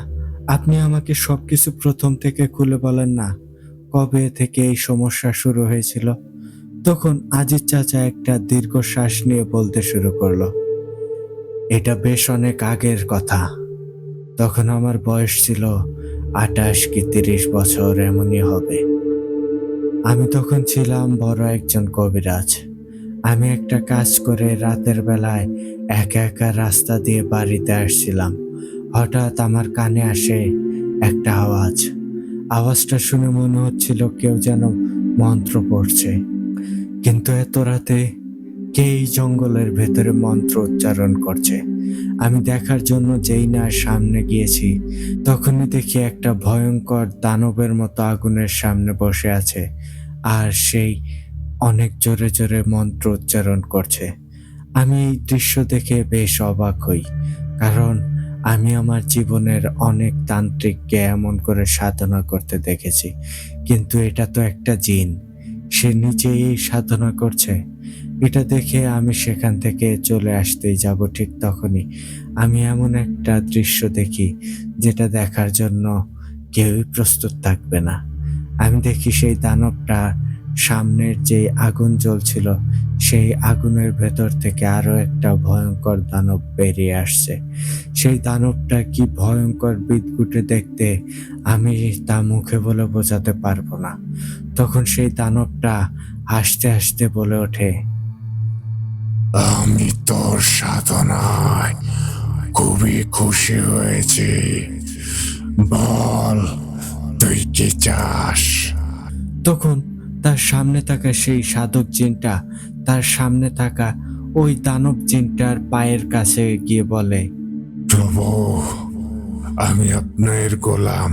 আপনি আমাকে সবকিছু প্রথম থেকে খুলে বলেন না, কবে থেকে এই সমস্যা শুরু হয়েছিল? তখন আজিজ চাচা একটা দীর্ঘশ্বাস নিয়ে বলতে শুরু করলো, এটা বেশ অনেক আগের কথা। তখন আমার বয়স ছিল 28 কি 30 বছর এমনই হবে। আমি তখন ছিলাম বড় একজন কবিরাজ। আমি একটা কাজ করে রাতের বেলায় একা একা রাস্তা দিয়ে বাড়িতে আসছিলাম। হঠাৎ আমার কানে আসে একটা আওয়াজ। আওয়াজটা শুনে মনে হচ্ছিল কেউ যেন মন্ত্র পড়ছে। কিন্তু এত রাতে কে এই জঙ্গলের ভেতরে মন্ত্র উচ্চারণ করছে? আমি দেখার জন্য যেই না সামনে গিয়েছি, তখনই দেখি একটা ভয়ঙ্কর দানবের মতো আগুনের সামনে বসে আছে, আর সেই অনেক জোরে জোরে মন্ত্র উচ্চারণ করছে। আমি এই দৃশ্য দেখে বেশ অবাক হই, কারণ আমি আমার জীবনের অনেক তান্ত্রিককে এমন করে সাধনা করতে দেখেছি, কিন্তু এটা তো একটা জিন, সে নিজেই এই সাধনা করছে। এটা দেখে আমি সেখান থেকে চলে আসতেই যাব, ঠিক তখনই আমি এমন একটা দৃশ্য দেখি যেটা দেখার জন্য কেউই প্রস্তুত থাকবে না। আমি দেখি সেই দানবটা সামনের যে আগুন জ্বলছিল, সেই আগুনের ভেতর থেকে আরো একটা ভয়ঙ্কর দানব বেরিয়ে আসছে। সেই দানবটা কি ভয়ঙ্কর বিদঘুটে দেখতে, আমি তা মুখে বলে বোঝাতে পারবো না। তখন সেই দানবটা হাসতে হাসতে বলে ওঠে, আমি তোর সাধনায় খুবই খুশি হয়েছি। বল, তুই কি চাস? তখন তার সামনে থাকা সেই সাধক জিনটা তার সামনে থাকা ওই দানব জিনটার পায়ের কাছে গিয়ে বলে, প্রভু, আমি আপনার গোলাম।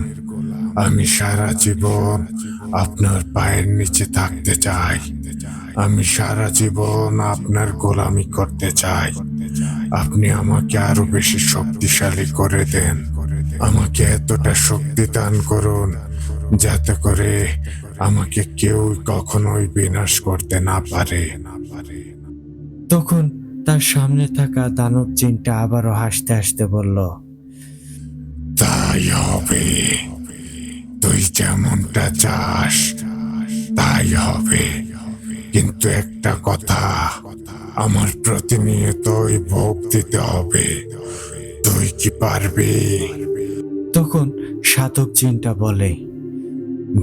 আমি সারা জীবন আপনার পায়ের নিচে থাকতে চাই। আমি সারা জীবন আপনার গোলামি করতে চাই। আপনি আমাকে আরো বেশি শক্তিশালী করে দেন। আমাকে এতটা শক্তি দান করুন যাতে করে আমাকে কেউ কখনোই বিনাশ করতে না পারে। তখন তার সামনে থাকা দানব জিনটা আবারও হাসতে হাসতে বলল, তাই হবে। তুই যেমনটা চাস তাই হবে। কিন্তু একটা কথা, আমার প্রতিনিয়তই ভোগ দিতে হবে। তুই কি পারবি? তখন সাধক জিনটা বলে,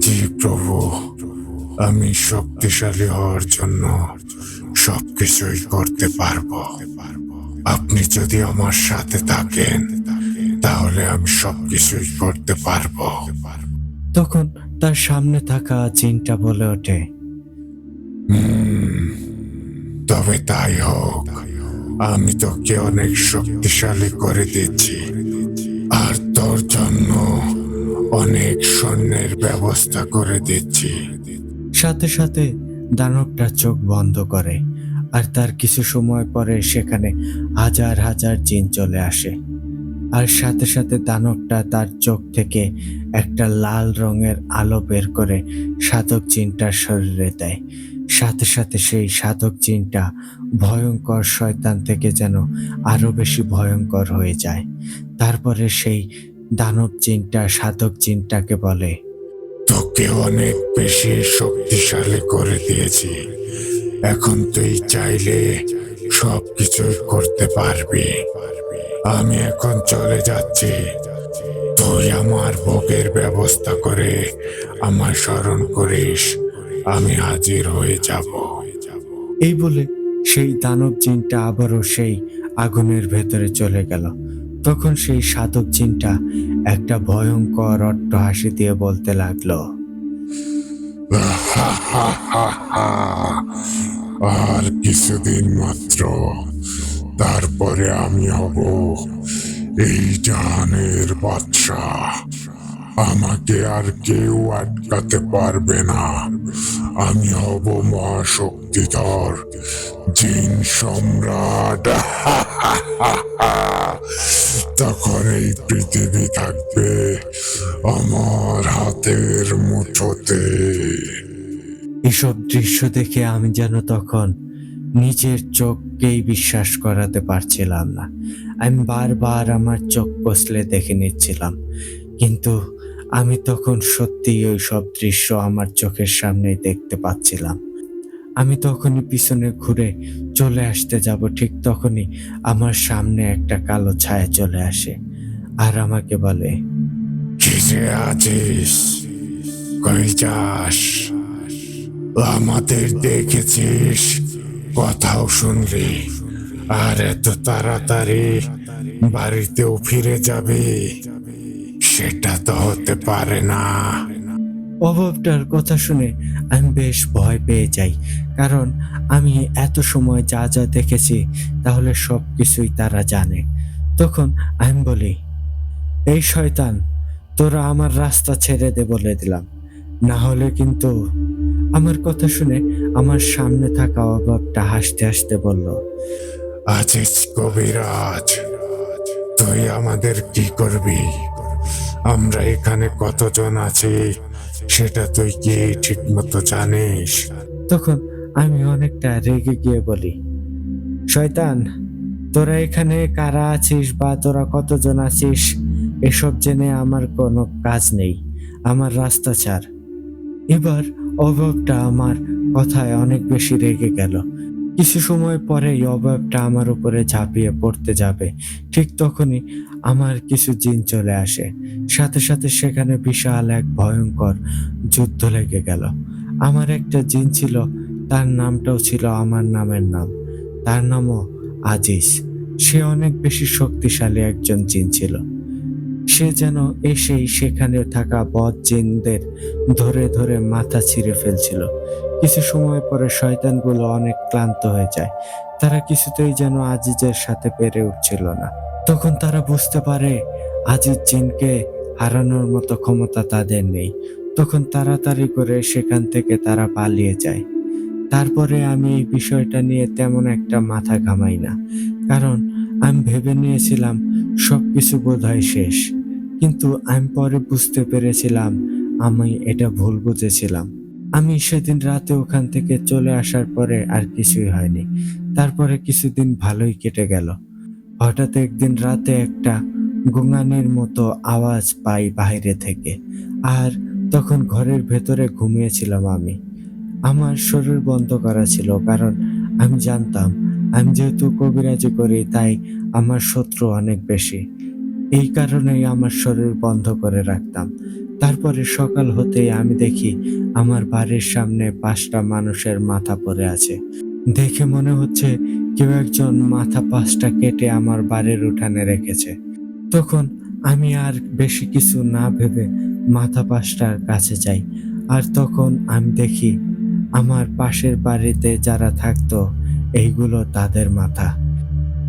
জি প্রভু, আমি শক্তিশালী হওয়ার জন্য সবকিছুই করতে পারবো। আপনি যদি আমার সাথে থাকেন তাহলে আমি সবকিছুই করতে পারবো। তখন তার সামনে থাকা জিনটা বলে ওঠে, হুম, তবে তাই হোক। আমি তোকে অনেক শক্তিশালী করে দিচ্ছি, আর তোর জন্য অনেক সৈন্যের ব্যবস্থা করে দিচ্ছি। সাথে সাথে দানবটা চোখ বন্ধ করে, আর তার কিছু সময় পরে সেখানে হাজার হাজার জিন চলে আসে। আর সাথে সাথে দানবটা তার চোখ থেকে একটা লাল রঙের আলো বের করে সাধক জিনটার শরীরে দেয়। সাথে সাথে সেই সাধক জিনটা ভয়ঙ্কর শয়তান থেকে যেন আরো বেশি ভয়ঙ্কর হয়ে যায়। তারপরে সেই দানব জিনটা সাধক জিনটাকে বলে, তোকে অনেক বেশি শক্তিশালী করে দিয়েছি। এখন তুই চাইলে সবকিছুই করতে পারবি। আমি এখন চলে যাচ্ছি। তুই আমার ভোগের ব্যবস্থা করে আমায় স্মরণ করিস। আমি হাজির হয়ে যাব। এই বলে সেই দানব জিনটা আবারও সেই আগুনের ভেতরে চলে গেল। তখন সেই সাধক জিনটা একটা ভয়ঙ্কর অট্টহাসি দিয়ে বলতে লাগলো, আর কিছুদিন মাত্র, তারপরে আমি হব এই জাহানের বাদশাহ। আমাকে আর কেউ আটকাতে পারবে না। আমি হব মহাশক্তিধর জিন সম্রাট। তখন এই পৃথিবী থাকবে আমার হাতের মুঠোতে। এসব দৃশ্য দেখে আমি যেন তখন নিজের চোখকেই বিশ্বাস করাতে পারছিলাম না। আমি বারবার আমার চোখ কষলে দেখে নিচ্ছিলাম, কিন্তু আমি তখন সত্যিই ওই সব দৃশ্য আমার চোখের সামনেই দেখতে পাচ্ছিলাম। আমি তখনই পিছনে ঘুরে চলে আসতে যাব, ঠিক তখনই আমার সামনে একটা কালো ছায়া চলে আসে আর আমাকে বলে, কিসে আছিস? কই যাস? আমাদের দেখেছিস, কথাও শুনলি, আর এত তাড়াতাড়ি বাড়িতেও ফিরে যাবি? সেটা তো হতে পারে না। অভাবটার কথা শুনে আমি বেশ ভয় পেয়ে যাই, কারণ আমি এত সময় যা যা দেখেছি তাহলে সব কিছুই তারা জানে। তখন আমি বলি, এই শয়তান, তোরা আমার রাস্তা ছেড়ে দে বলে দিলাম, না হলে কিন্তু। আমার কথা শুনে আমার সামনে থাকা অভাবটা হাসতে হাসতে বলল, আছিস কবিরাজ, তুই আমাদের কি করবি? আমরা এখানে কতজন আছি সেটা তুই কি ঠিক মতো জানিস? তখন আমি অনেকটা রেগে গিয়ে বলি, শয়তান, তোরা এখানে কারা আছিস বা তোরা কতজন আছিস এসব জেনে আমার কোনো কাজ নেই, আমার রাস্তা ছাড়। এবার অভাবটা আমার কথায় অনেক বেশি রেগে গেল। কিছু সময় পরেই অভাবটা আমার উপরে ঝাঁপিয়ে পড়তে যাবে, ঠিক তখনই আমার কিছু জিন চলে আসে। সাথে সাথে সেখানে বিশাল এক ভয়ঙ্কর যুদ্ধ লেগে গেল। আমার একটা জিন ছিল, তার নামটাও ছিল আমার নামের নাম, তার নামও আজিজ। সে অনেক বেশি শক্তিশালী একজন জিন ছিল। সে যেন এসেই সেখানে থাকা বদ জিনদের ধরে ধরে মাথা ছিঁড়ে ফেলছিল। কিছু সময় পরে শয়তানগুলো অনেক ক্লান্ত হয়ে যায়। তারা কিছুতেই যেন আজিজের সাথে পেরে উঠছিল না। তখন তারা বুঝতে পারে আজিজ জিনকে হারানোর মতো ক্ষমতা তাদের নেই। তখন তাড়াতাড়ি করে সেখান থেকে তারা পালিয়ে যায়। তারপরে আমি এই বিষয়টা নিয়ে তেমন একটা মাথা ঘামাই না, কারণ আমি ভেবে নিয়েছিলাম সবকিছু বোধহয় শেষ। কিন্তু আমি পরে বুঝতে পেরেছিলাম আমি এটা ভুল বুঝেছিলাম। আমি সেদিন রাতে ওখান থেকে চলে আসার পরে আর কিছুই হয়নি। তারপরে কিছুদিন ভালোই কেটে গেল। হঠাৎ একদিন রাতে একটা গোঙানির মতো আওয়াজ পাই বাইরে থেকে, আর তখন ঘরের ভেতরে ঘুমিয়েছিলাম আমি। আমার শরীর বন্ধ করা ছিল, কারণ আমি জানতাম আমি যেহেতু কবিরাজি করি তাই আমার শত্রু অনেক বেশি। এই কারণেই আমার শরীর বন্ধ করে রাখতাম। তারপরে সকাল হতেই আমি দেখি আমার বাড়ির সামনে ৫টা মানুষের মাথা পড়ে আছে। দেখে মনে হচ্ছে কেউ একজন মাথা ৫টা কেটে আমার বাড়ির উঠানে রেখেছে। তখন আমি আর বেশি কিছু না ভেবে মাথা ৫টার কাছে যাই। আর তখন আমি দেখি আমার পাশের বাড়িতে যারা থাকতো এইগুলো তাদের মাথা।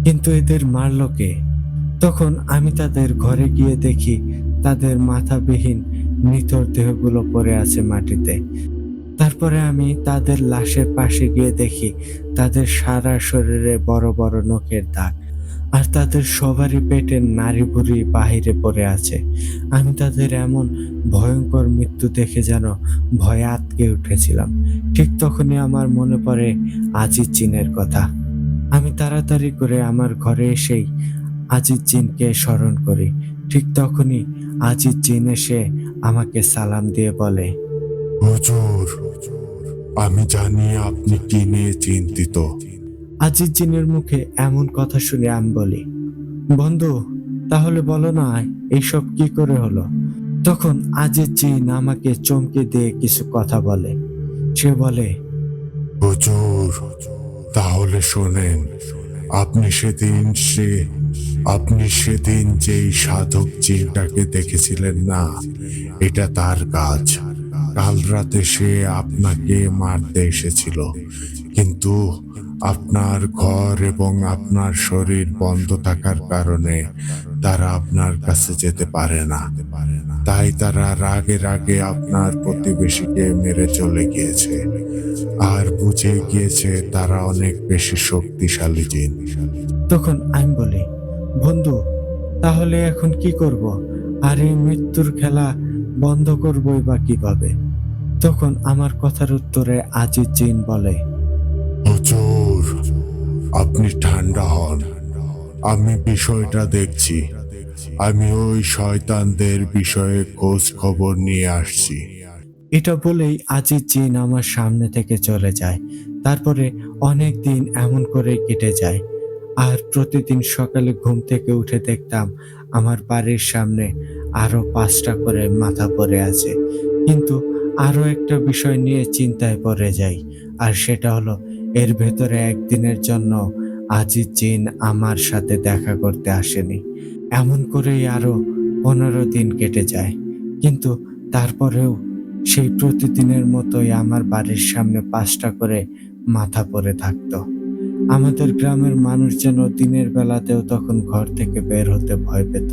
কিন্তু এদের মারলো কে? তখন আমি তাদের ঘরে গিয়ে দেখি তাদের মাথাবিহীন নিথর দেহগুলো পড়ে আছে মাটিতে। তারপরে আমি তাদের লাশের পাশে গিয়ে দেখি তাদের সারা শরীরে বড় বড় নখের দাগ, আর তাদের সবারই পেটের নাড়িভুড়ি বাহিরে পড়ে আছে। আমি তাদের এমন ভয়ঙ্কর মৃত্যু দেখে যেন ভয়ে আঁতকে উঠেছিলাম। ঠিক তখনই আমার মনে পড়ে আজিজ জিনের কথা। আমি তাড়াতাড়ি করে আমার ঘরে এসেই আজিজ জিনকে স্মরণ করি। ঠিক তখনই আজিজ জিন এসে আমাকে সালাম দিয়ে বলে, হুজুর, আমি জানি আপনি কি নিয়ে চিন্তিত। আজিজ জিনের মুখে এমন কথা শুনে আমি বলি, বন্ধু, তাহলে বলো না এইসব কি করে হলো? তখন আজিজ জিন আমাকে চমকে দিয়ে কিছু কথা বলে। সে বলে, হুজুর, তাহলে শোনেন, আপনি সেদিন সে আপনি সেদিন যেই সাধক জিনটাকে দেখেছিলেন না, এটা তার কাজ। কাল রাতে সে আপনাকে মারতে এসেছিল, কিন্তু আপনার ঘর এবং আপনার শরীর বন্ধ থাকার কারণে তারা আপনার কাছে যেতে পারে না। তাই তারা রাগে রাগে আপনার প্রতিবেশীকে মেরে চলে গিয়েছে, আর বুঝে গিয়েছে তারা অনেক বেশি শক্তিশালী জিন। তখন আমি বলি, বন্ধু, তাহলে এখন কি করব? আর এই মৃত্যুর খেলা বন্ধ করবই বা কিভাবে? তখন আমার কথার উত্তরে আজিজ জিন বলে, হুজুর, আপনি ঠান্ডা হন, আমি বিষয়টা দেখছি। আমি ওই শয়তানদের বিষয়ে খোঁজ খবর নিয়ে আসছি। এটা বলেই আজিজ জিন আমার সামনে থেকে চলে যায়। তারপরে অনেক দিন এমন করে কেটে যায়। আর প্রতিদিন সকালে ঘুম থেকে উঠে দেখতাম আমার বাড়ির সামনে আরো ৫টা করে মাথা পড়ে আছে। কিন্তু আরো একটা বিষয় নিয়ে চিন্তায় পড়ে যাই। আর সেটা হলো এর ভেতরে একদিনের জন্য আজিজ জিন আমার সাথে দেখা করতে আসেনি। এমন করেই আরো ১৫ দিন কেটে যায়। কিন্তু তারপরেও সেই প্রতিদিনের মতোই আমার বাড়ির সামনে ৫টা করে মাথা পড়ে থাকতো। আমাদের গ্রামের মানুষ যেন দিনের বেলাতেও তখন ঘর থেকে বের হতে ভয় পেত।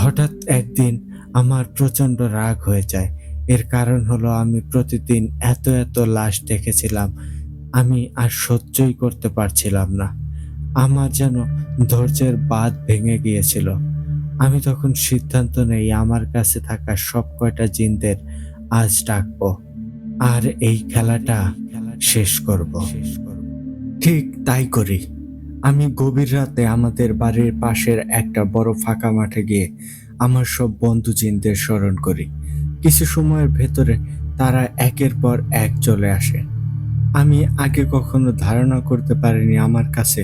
হঠাৎ একদিন আমার প্রচণ্ড রাগ হয়ে যায়। এর কারণ হলো আমি প্রতিদিন এত লাশ দেখেছিলাম, আমি আর সহ্যই করতে পারছিলাম না। আমার যেন ধৈর্যের বাঁধ ভেঙে গিয়েছিল। আমি তখন সিদ্ধান্ত নেই আমার কাছে থাকা সব কয়টা জিনদের আজ ডাকবো। আর এই খেলাটা শেষ করব। ঠিক তাই করি। আমি গভীর রাতে আমাদের বাড়ির পাশের একটা বড় ফাঁকা মাঠে গিয়ে আমার সব বন্ধু জিনদের স্মরণ করি। কিছু সময়ের ভেতরে তারা একের পর এক চলে আসে। আমি আগে কখনো ধারণা করতে পারিনি আমার কাছে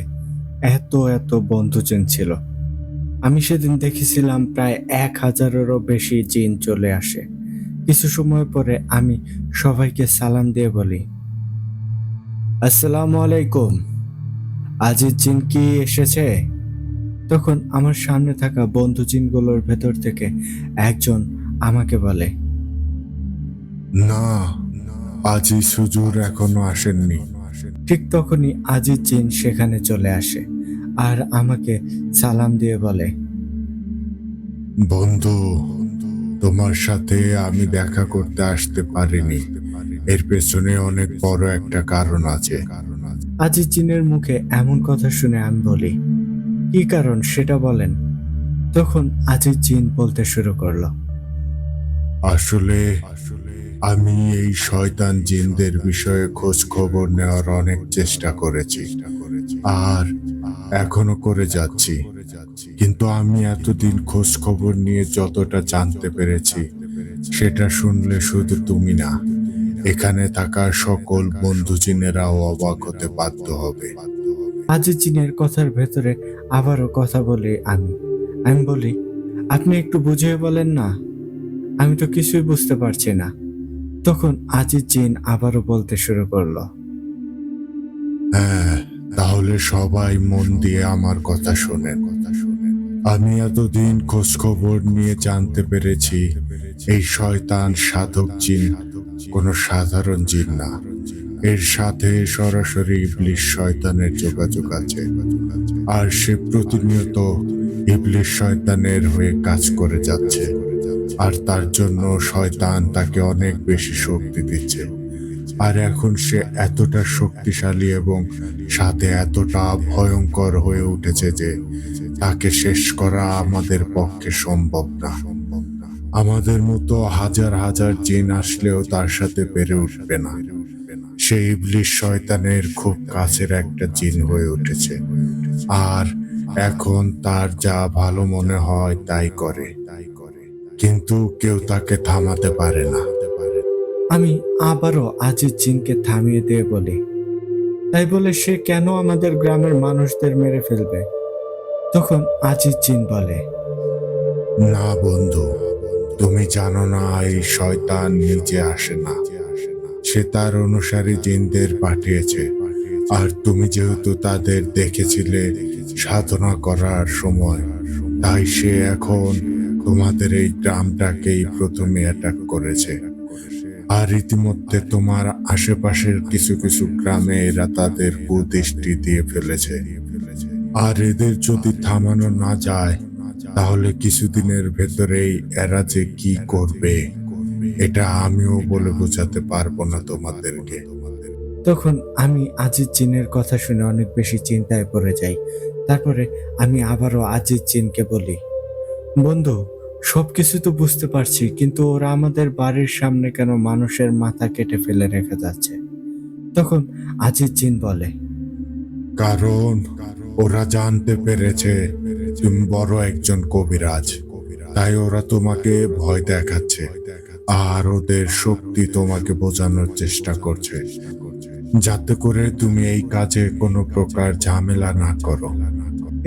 এত বন্ধুজন ছিল। আমি সেদিন দেখেছিলাম প্রায় ১,০০০-এরও বেশি জিন চলে আসে। কিছু সময় পরে আমি সবাইকে সালাম দিয়ে বলি, আসসালামু আলাইকুম। আজিজ জিন কি এসেছে? তখন আমার সামনে থাকা বন্ধু জিনগুলোর ভেতর থেকে একজন আমাকে বলে, না, আজিজ হুজুর এখনো আসেননি। ঠিক তখনই আজিজ জিন সেখানে চলে আসে আর আমাকে সালাম দিয়ে বলে, বন্ধু, তোমার সাথে আমি দেখা করতে আসতে পারিনি। এর পেছনে অনেক বড় একটা কারণ আছে। আজিজ জিনের মুখে এমন কথা শুনে আমি বলি, কি কারণ সেটা বলেন। তখন আজিজ জিন বলতে শুরু করলো, আসলে আমি এই শয়তান জিনদের বিষয়ে খোঁজ খবর নেওয়ার অনেক চেষ্টা করেছি, আর এখনো করে যাচ্ছি। কিন্তু আমি এতদিন খোঁজ খবর নিয়ে যতটা জানতে পেরেছি, সেটা শুনলে শুধু তুমি না, এখানে থাকা সকল বন্ধু জিনেরাও অবাক হতে বাধ্য হবে। আজিজ জিনের কথার ভেতরে আবারও কথা বলি আমি বলি, আপনি একটু বুঝিয়ে বলেন না, আমি তো কিছুই বুঝতে পারছি না। তখন আজিজ জিন আবারও বলতে শুরু করলো, হ্যাঁ, তাহলে সবাই মন দিয়ে আমার কথা শোনেন। আমি এতদিন খোঁজ খবর নিয়ে জানতে পেরেছি, এই শয়তান সাধক জিন কোনো সাধারণ জিন না। এর সাথে সরাসরি ইবলিশ শয়তানের যোগাযোগ আছে, আর সে প্রতিনিয়ত ইবলিশ শয়তানের হয়ে কাজ করে যাচ্ছে। আর তার জন্য শয়তান তাকে অনেক বেশি শক্তি দিচ্ছে। আর এখন সে এতটা শক্তিশালী এবং সাথে এতটা ভয়ঙ্কর হয়ে উঠেছে যে তাকে শেষ করা আমাদের পক্ষে সম্ভব না। আমাদের মতো হাজার হাজার জিন আসলেও তার সাথে পেরে উঠবে না। সে ইবলিশ শয়তানের খুব কাছের একটা জিন হয়ে উঠেছে, আর এখন তার যা ভালো মনে হয় তাই করে, কিন্তু কেউ তাকে থামাতে পারে না। আমি আবারও আজিজ জিনকে থামিয়ে দিয়ে বলি, তাই বলে সে কেন আমাদের গ্রামের মানুষদের মেরে ফেলবে? তখন আজিজ জিন বলে, না বন্ধু, তুমি জানো না, এই শয়তান নিজে আসে না, সে তার অনুসারী জিনদের পাঠিয়েছে। আর তুমি যেহেতু তাদের দেখেছিলে সাধনা করার সময়, তাই সে এখন তোমাদের এই গ্রামটাকেই প্রথমে অ্যাটাক করেছে। আর ইতিমধ্যে তোমার আশেপাশের কিছু কিছু গ্রামে এরা তাদের কুদৃষ্টি দিয়ে ফেলেছে। আর এদের যদি থামানো না যায়, তাহলে কিছুদিনের ভেতরেই এরা যে কি করবে, এটা আমিও বলে বোঝাতে পারবো না তোমাদেরকে। তখন আমি আজিজ জিনের কথা শুনে অনেক বেশি চিন্তায় পড়ে যাই। তারপরে আমি আবারও আজিজ জিনকে বলি, বন্ধু, সবকিছু তো বুঝতে পারছি, কিন্তু ওরা আমাদের বাড়ির সামনে কেন মানুষের মাথা কেটে ফেলে রেখে যাচ্ছে? তখন আজিজ জিন বলে, কারণ ওরা জানতে পেরেছে তুমি বড় একজন কবিরাজ, তাই ওরা তোমাকে ভয় দেখাচ্ছে, আর ওদের শক্তি তোমাকে বোঝানোর চেষ্টা করছে। যাতে করে তুমি এই কাজে কোনো প্রকার ঝামেলা না করো।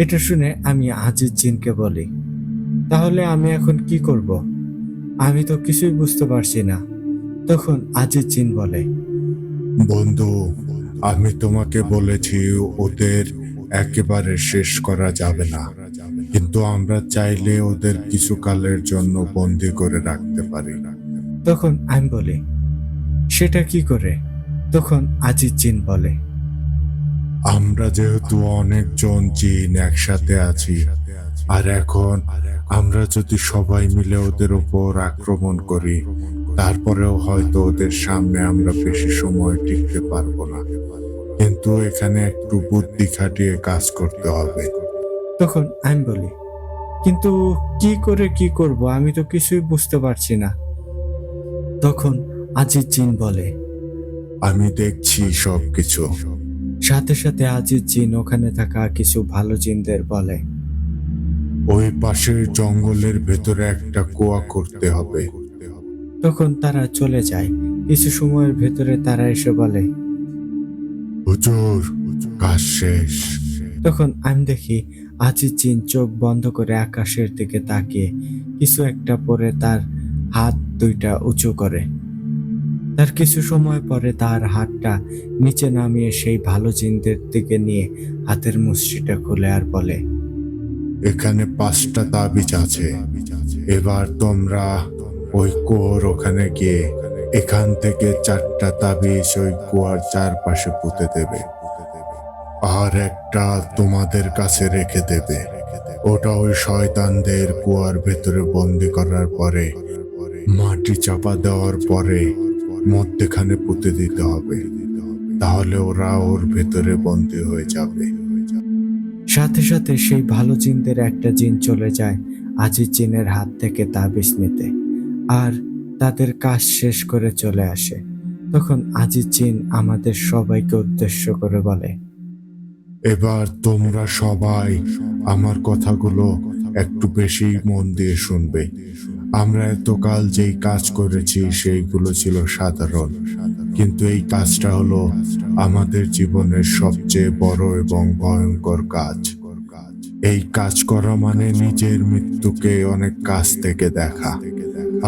এটা শুনে আমি আজিজ জিনকে বলি, তাহলে আমি এখন কি করব? আমি তো কিছুই বুঝতে পারছি না। তখন আজিজ জিন বলে, বন্ধু, আমি তোমাকে বলেছি ওদের একেবারে শেষ করা যাবে না, কিন্তু আমরা চাইলে ওদের কিছু কালের জন্য বন্দি করে রাখতে পারি। তখন আমি বলি, সেটা কি করে? তখন আজিজ জিন বলে, আমরা যেহেতু অনেকজন জিন একসাথে আছি, আর এখন আমরা যদি সবাই মিলে ওদের উপর আক্রমণ করি, তারপরেও হয়তো ওদের সামনে আমরা বেশি সময় টিকতে পারবো না। কিন্তু এখানে একটু বুদ্ধি খাটিয়ে কাজ করতে হবে। তখন আমি বলি, কিন্তু কি করে কি করব? আমি তো কিছুই বুঝতে পারছি না। তখন আজিজ জিন বলে, আমি দেখছি সবকিছু। সাথে সাথে আজিজ জিন ওখানে থাকা কিছু ভালো জিনদের বলে, ওই পাশের জঙ্গলের ভেতরে একটা কুয়া করতে হবে। তখন তারা চলে যায়। কিছু সময়ের ভেতরে তারা এসে বলে, হুজুর, কাজ শেষ। তখন আমি দেখি আজিজ জিন চোখ বন্ধ করে আকাশের দিকে তাকিয়ে কিছু একটা পরে তার হাত দুইটা উঁচু করে। তার কিছু সময় পরে তার হাতটা নিচে নামিয়ে সেই ভালো জিনদের দিকে নিয়ে হাতের মুষ্টিটা খুলে আর বলে, এখানে 5টা তাবিজ আছে। এবার তোমরা ওই কুয়োর ওখানে গিয়ে এখান থেকে 4টা তাবিজ ওই কুয়ার চারপাশে পুঁতে দেবে, আর একটা তোমাদের কাছে রেখে দেবে। ওটা ওই শয়তানদের কুয়ার ভেতরে বন্দি করার পরে মাটি চাপা দেওয়ার পরে মধ্যেখানে পুঁতে দিতে হবে, তাহলে ওরা ওর ভেতরে বন্দি হয়ে যাবে। সাথে সাথে সেই ভালো জিনদের একটা জিন চলে যায় আজিজ জিনের হাত থেকে তাবিজ নিতে, আর তাদের কাজ শেষ করে চলে আসে। তখন আজিজ জিন আমাদের সবাইকে উদ্দেশ্য করে বলে, এবার তোমরা সবাই আমার কথাগুলো একটু বেশি মন দিয়ে শুনবে। আমরা এতকাল যেই কাজ করেছি সেইগুলো ছিল সাধারণ, কিন্তু এই কাজটা হলো আমাদের জীবনের সবচেয়ে বড় এবং ভয়ঙ্কর কাজ। এই কাজ করা মানে নিজের মৃত্যুকে অনেক কাছ থেকে দেখা,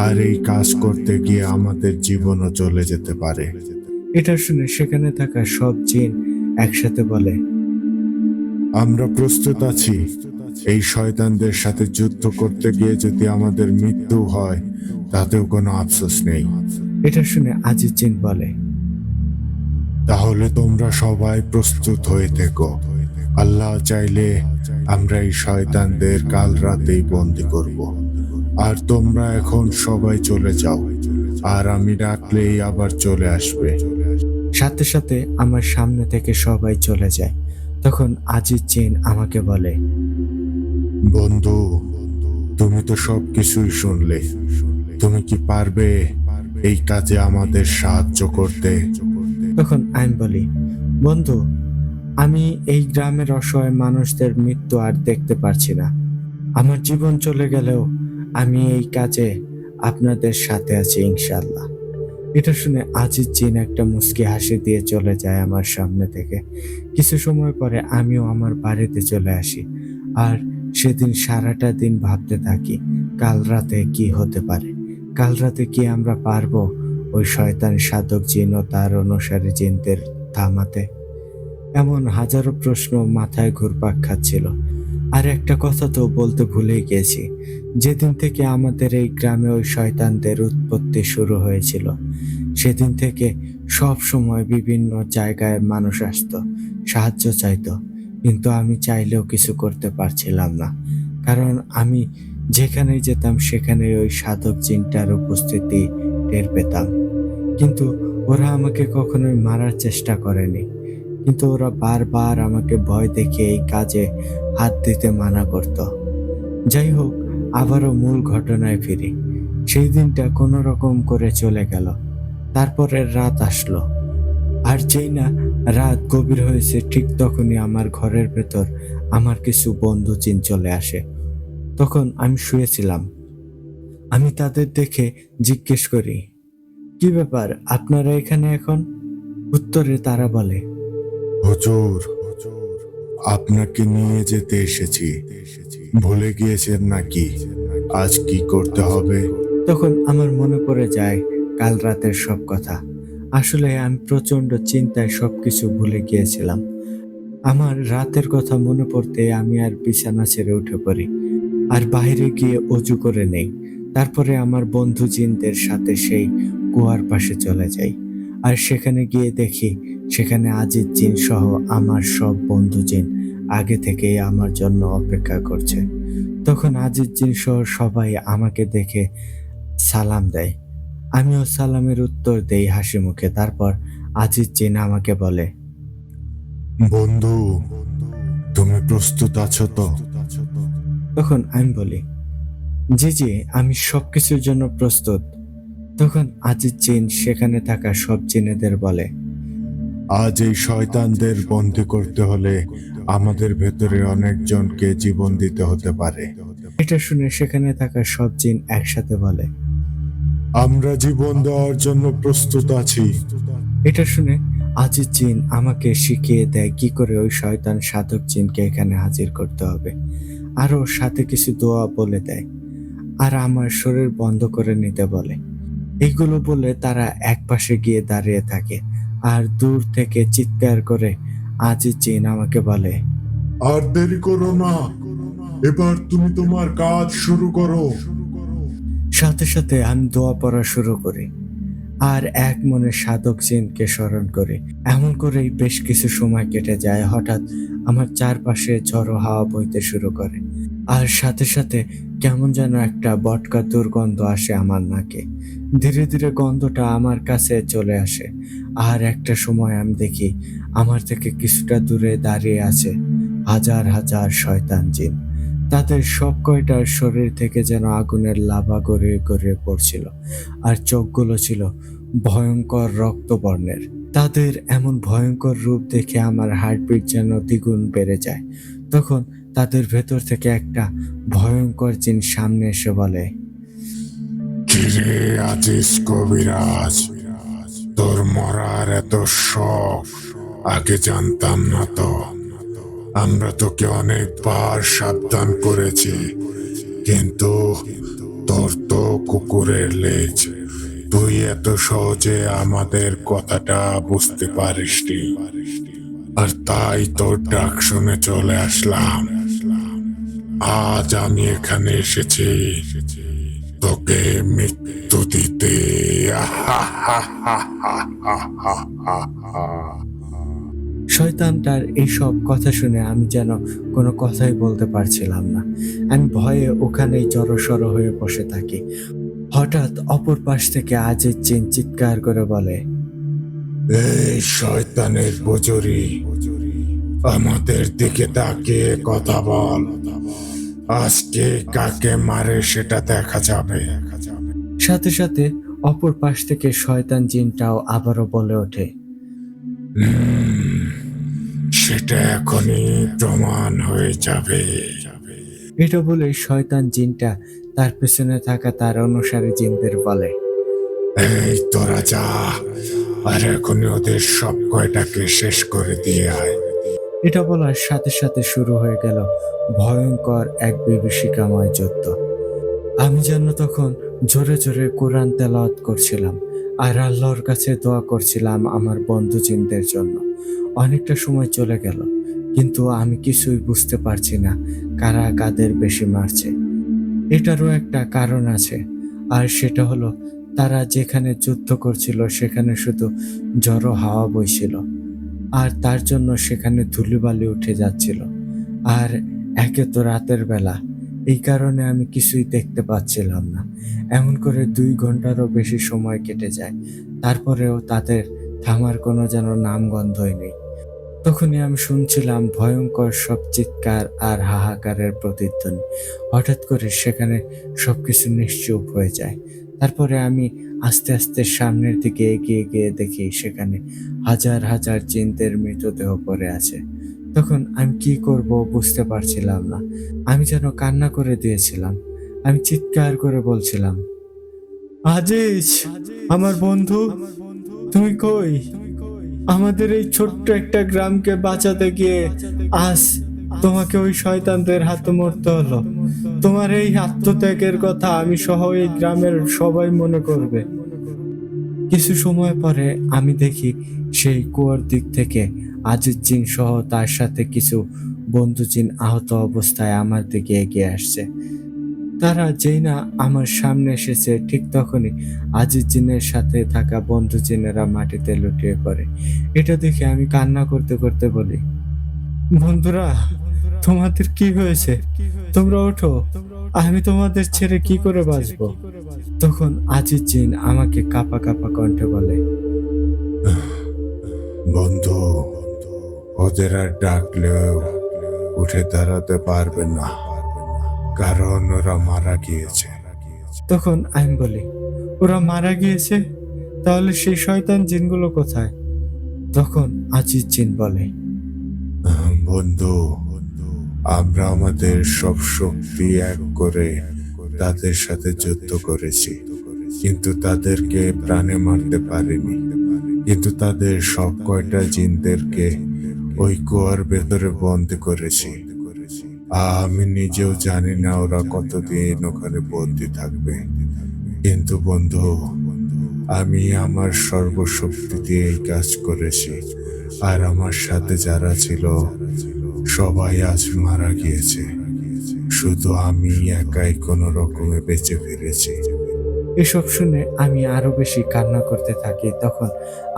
আর এই কাজ করতে গিয়ে আমাদের জীবনও চলে যেতে পারে। এটা শুনে সেখানে থাকা সব জিন একসাথে বলে, আমরা প্রস্তুত আছি। এই শয়তানদের সাথে যুদ্ধ করতে গিয়ে যদি আমাদের মৃত্যু হয়, তাতেও কোনো আফসোস নেই। এটা শুনে আজিজ জিন বলে, তাহলে তোমরা সবাই প্রস্তুত হয়ে থেকো। আল্লাহ চাইলে আমরা এই শয়তানদের কাল রাতেই বন্দি করব। আর তোমরা এখন সবাই চলে যাও, আর আমি ডাকলেই আবার চলে আসবে। সাথে সাথে আমার সামনে থেকে সবাই চলে যায়। তখন আজিজ জিন আমাকে বলে, বন্ধু, তুমি তো সবকিছুই শুনলে। তুমি কি পারবে এই কাজে আমাদের সাহায্য করতে? তখন আমি বলি, বন্ধু, আমি এই গ্রামের অসহায় মানুষদের মৃত্যু আর দেখতে পারছি না। আমার জীবন চলে গেলেও আমি এই কাজে আপনাদের সাথে আছি ইনশাআল্লাহ। এটা শুনে আজিজ জিন একটা মুচকি হাসি দিয়ে চলে যায় আমার সামনে থেকে। কিছু সময় পরে আমিও আমার বাড়িতে চলে আসি, আর সেদিন সারাটা দিন ভাবতে থাকি কাল রাতে কি হতে পারে। কাল রাতে কি আমরা পারবো ওই শয়তান সাধক জিন ও তার অনুসারী জিনদের থামাতে? এমন হাজারো প্রশ্ন মাথায় ঘুরপাক খাচ্ছিল। আর একটা কথা তো বলতে ভুলেই গেছি, যেদিন থেকে আমাদের এই গ্রামে ওই শয়তানদের উৎপত্তি শুরু হয়েছিল, সেদিন থেকে সব সময় বিভিন্ন জায়গায় মানুষ আসতো, সাহায্য চাইতো, কিন্তু আমি চাইলেও কিছু করতে পারছিলাম না। কারণ আমি যেখানেই যেতাম সেখানেই ওই সাধক জিনটার উপস্থিতি টের পেতাম। কিন্তু ওরা আমাকে কখনোই মারার চেষ্টা করেনি, কিন্তু ওরা বারবার আমাকে ভয় দেখিয়ে এই কাজে হাত দিতে মানা করত। যাই হোক, আবারও মূল ঘটনায় ফিরি। সেই দিনটা কোনো রকম করে চলে গেল। তারপরের রাত আসলো, আর যেই না রাত গভীর হয়েছে ঠিক তখনই আমার ঘরের ভেতর আমার কিছু বন্ধু জিন চলে আসে। তখন আমি শুয়েছিলাম। আমি তাদের দেখে জিজ্ঞেস করি, কি ব্যাপার, আপনারা এখানে এখন? উত্তরে তারা বলে, হুজুর, আপনাকে নিয়ে যেতে এসেছি। ভুলে গিয়েছেন নাকি আজ কি করতে হবে? তখন আমার মনে পড়ে যায় কাল রাতের সব কথা। আসলে আমি প্রচন্ড চিন্তায় সবকিছু ভুলে গিয়েছিলাম। আমার রাতের কথা মনে পড়তে আমি আর বিছানা ছেড়ে উঠে পড়ি আর বাইরে গিয়ে অজু করে নেই। তারপরে আমার বন্ধু জিনদের সাথে সেই কুয়ার পাশে চলে যাই। আর সেখানে গিয়ে দেখি সেখানে আজিজ জিন সহ আমার সব বন্ধু জিন আগে থেকেই আমার জন্য অপেক্ষা করছে। তখন আজিজ জিন সহ সবাই আমাকে দেখে সালাম দেয়। আমিও সালামের উত্তর দেই হাসি মুখে। তারপর আজিজ জিন আমাকে বলে, বন্ধু, তুমি প্রস্তুত আছো তো? তখন আমি বলি, জি জি, আমি সবকিছুর জন্য প্রস্তুত। তখন আজিজ জিন সেখানে থাকা সব জিনেদের বলে, আজ এই শয়তানদের বন্দী করতে হলে আমাদের ভেতরে অনেকজনকে জীবন দিতে হতে পারে। এটা শুনে সেখানে থাকা সব জিন একসাথে বলে, আমরা জীবন দেওয়ার জন্য প্রস্তুত আছি। এটা শুনে আজিজ জিন আমাকে শিখিয়ে দেয় কি করে ওই শয়তান সাধক জিনকে এখানে হাজির করতে হবে। আরও সাথে কিছু দোয়া বলে দেয় আর আমার শরীর বন্ধ করে নিতে বলে। এইগুলো বলে তারা একপাশে গিয়ে দাঁড়িয়ে থাকে আর দূর থেকে চিৎকার করে আজিজ জিন আমাকে বলে, আর দেরি করো না, এবার তুমি তোমার কাজ শুরু করো। সাথে সাথে আমি দোয়া পড়া শুরু করি আর এক মনে সাধক জিনকে স্মরণ করি। এমন করেই বেশ কিছু সময় কেটে যায়। হঠাৎ আমার চারপাশে ঝড়ো হাওয়া বইতে শুরু করে আর সাথে সাথে কেমন যেন একটা বটকা দুর্গন্ধ আসে আমার নাকে। ধীরে ধীরে গন্ধটা আমার কাছে চলে আসে আর একটা সময় আমি দেখি আমার থেকে কিছুটা দূরে দাঁড়িয়ে আছে হাজার হাজার শয়তান জিন। তাদের সব কয়টার শরীর থেকে যেন আগুনের লাভা গড়িয়ে গড়িয়ে পড়ছিল আর চোখগুলো ছিল ভয়ঙ্কর রক্তবর্ণের। তাদের এমন ভয়ঙ্কর রূপ দেখে আমার হার্টবিট যেন দ্বিগুণ বেড়ে যায়। তখন তাদের ভেতর থেকে একটা ভয়ঙ্কর জিন সামনে এসে বলে, কিরে আজিজ কবিরাজ, তোর মরার এত শখ আগে জানতাম না তো। আমরা তোকে অনেকবার সাবধান করেছি, কিন্তু তোর তো কুকুরের লেজ। তুই এত সহজে আমাদের কথাটা বুঝতে পারিসনি, আর তাই তোর ডাক শুনে চলে আসলাম। আজ আমি এখানে এসেছি তোকে মৃত্যু দিতে। শয়তানটার এইসব কথা শুনে আমি যেন কোনো কথাই বলতে পারছিলাম না। আমি ভয়ে ওখানেই জড়সড় হয়ে বসে থাকি। হঠাৎ অপর পাশ থেকে আজিজ জিন চিৎকার করে বলে, এই শয়তানের পুজুরি, আমাদের দিকে তাকিয়ে কথা বল। আজকে কাকে মারে সেটা দেখা যাবে। সাথে সাথে অপর পাশ থেকে শয়তান জিনটাও আবারও বলে ওঠে, হুম, সেটা এখনই প্রমাণ হয়ে যাবে। এটা বলে শয়তান জিনটা তার পেছনে থাকা তার অনুসারী জিনদের বলে, এই তোরা যা, আর এখনই ওদের সব কয়টাকে শেষ করে দিয়ে আয়। এটা বলার সাথে সাথে শুরু হয়ে গেল ভয়ঙ্কর এক বিভীষিকাময় যুদ্ধ। আমি যেন তখন জোরে জোরে কোরআন তেলাওয়াত করছিলাম আর আল্লাহর কাছে দোয়া করছিলাম আমার বন্ধু জিনদের জন্য। অনেকটা সময় চলে গেল, কিন্তু আমি কিছুই বুঝতে পারছি না কারা কাদের বেশি মারছে। এটারও একটা কারণ আছে, আর সেটা হলো তারা যেখানে যুদ্ধ করছিল সেখানে শুধু ঝড়ো হাওয়া বইছিল আর তার জন্য সেখানে ধুলিবালি উঠে যাচ্ছিল। আর একে তো রাতের বেলা, এই কারণে আমি কিছুই দেখতে পাচ্ছিলাম না। এমন করে 2 ঘন্টারও বেশি সময় কেটে যায়, তারপরেও তাদের থামার কোনো যেন নামগন্ধই নেই। তখনই আমি শুনছিলাম ভয়ঙ্কর সব চিৎকার আর হাহাকারের প্রতিধ্বনি। হঠাৎ করে সেখানে সবকিছু নিশ্চুপ হয়ে যায়। তারপরে আমি আস্তে আস্তে সামনের দিকে এগিয়ে গিয়ে দেখি সেখানে হাজার হাজার জিনদের মৃতদেহ পড়ে আছে। তখন আমি কি করব বুঝতে পারছিলাম না। আমি যেন কান্না করে দিয়েছিলাম। আমি চিৎকার করে বলছিলাম, আজিজ, আমার বন্ধু, তুমি কই? আমাদের এই ছোট্ট একটা গ্রামকে বাঁচাতে গিয়ে আজ তোমাকে ওই শয়তানদের হাতে মরতে হলো। তোমার এই আত্মত্যাগের কথা আমি সহ এই গ্রামের সবাই মনে করবে। কিছু সময় পরে আমি দেখি সেই কুয়ার দিক থেকে আজিজ জিন সহ তার সাথে কিছু বন্ধু জিন আহত অবস্থায় আমার দিকে এগিয়ে আসছে। তারা যেই না আমার সামনে এসেছে ঠিক তখনই আজিজ জিনের সাথে থাকা বন্ধু জিনেরা মাটিতে লুটিয়ে পড়ে। এটা দেখে আমি কান্না করতে করতে বলি, বন্ধুরা, তোমাদের কি হয়েছে? তোমরা ওঠো, আমি তোমাদের ছেড়ে কি করে বাঁচবো? তখন আজিজ জিন আমাকে কাঁপা কাঁপা কণ্ঠে বলে, বন্ধু, ওদের আর ডাকলেও উঠে দাঁড়াতে পারবে না, কারণ ওরা মারা গিয়েছে। তখন আমি বলি, ওরা মারা গিয়েছে? তাহলে সেই শয়তান জিনগুলো কোথায়? তখন আজিজ জিন বলে, বন্ধু, আমরা আমাদের সব শক্তি এক করে তাদের সাথে যুদ্ধ করেছি, কিন্তু তাদেরকে প্রাণে মারতে পারিনি। কিন্তু তাদের সব কয়টা জিনদেরকে ওই কুয়ার ভেতরে বন্দি করেছি। আমি নিজেও জানি না ওরা কতদিন ওখানে বন্দি থাকবে। কিন্তু বন্ধু, আমি আমার সর্বশক্তি দিয়ে এই কাজ করেছি, আর আমার সাথে যারা ছিল সবাই আজ মারা গিয়েছে। শুধু আমি একাই কোনো রকমে বেঁচে ফিরেছি। এসব শুনে আমি আরো বেশি কান্না করতে থাকি। তখন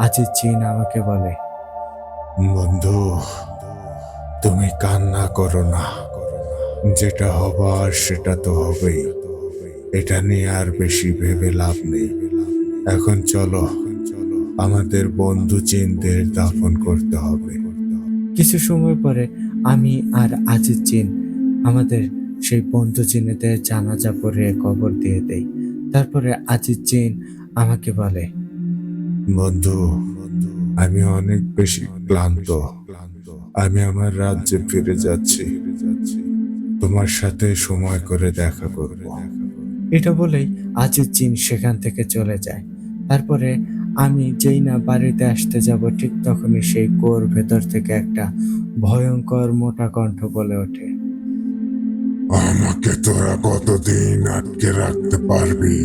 আজিজ জিন আমাকে বলে, বন্ধু, তুমি কান্না করো না। যেটা হবার সেটা তো হবেই। এটা নিয়ে আর বেশি ভেবে লাভ নেই। এখন চলো, আমাদের বন্ধু জিনদের দাফন করতে হবে। কিছু সময় পরে আমি আর আজিজ জিন আমাদের সেই বন্ধু জিনেদের জানাজা পড়ে কবর দিয়ে দেই। তারপরে আজিজ জিন আমাকে বলে, বন্ধু, আমি অনেক বেশি ক্লান্ত। আমি আমার রাজ্যে ফিরে যাচ্ছি। তোমার সাথে সময় করে দেখা করব। এটা বলেই আজিজ জিন সেখান থেকে চলে যায়। তারপরে আমি যেই না বাড়িতে আসতে যাব ঠিক তখনই সেই কুয়োর ভেতর থেকে একটা ভয়ঙ্কর মোটা কণ্ঠ বলে ওঠে, আমাকে তোরা কতদিন আটকে রাখতে পারবি?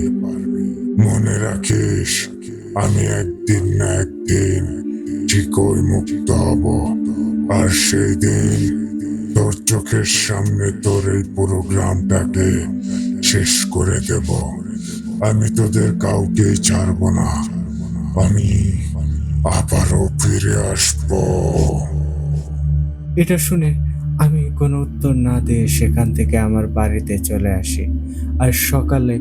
মনে রাখিস, আমি একদিন না একদিন ঠিকই মুক্ত হব। আর সেই দিন তোর চোখের সামনে তোর এই পুরো গ্রামটাকে শেষ করে দেব। আমি তোদের কাউকেই ছাড়বো না। আমি আবারও ফিরে আসবো। এটা শুনে আমি কোনো উত্তর না দিয়ে সেখান থেকে আমার বাড়িতে চলে আসি। আর সকালে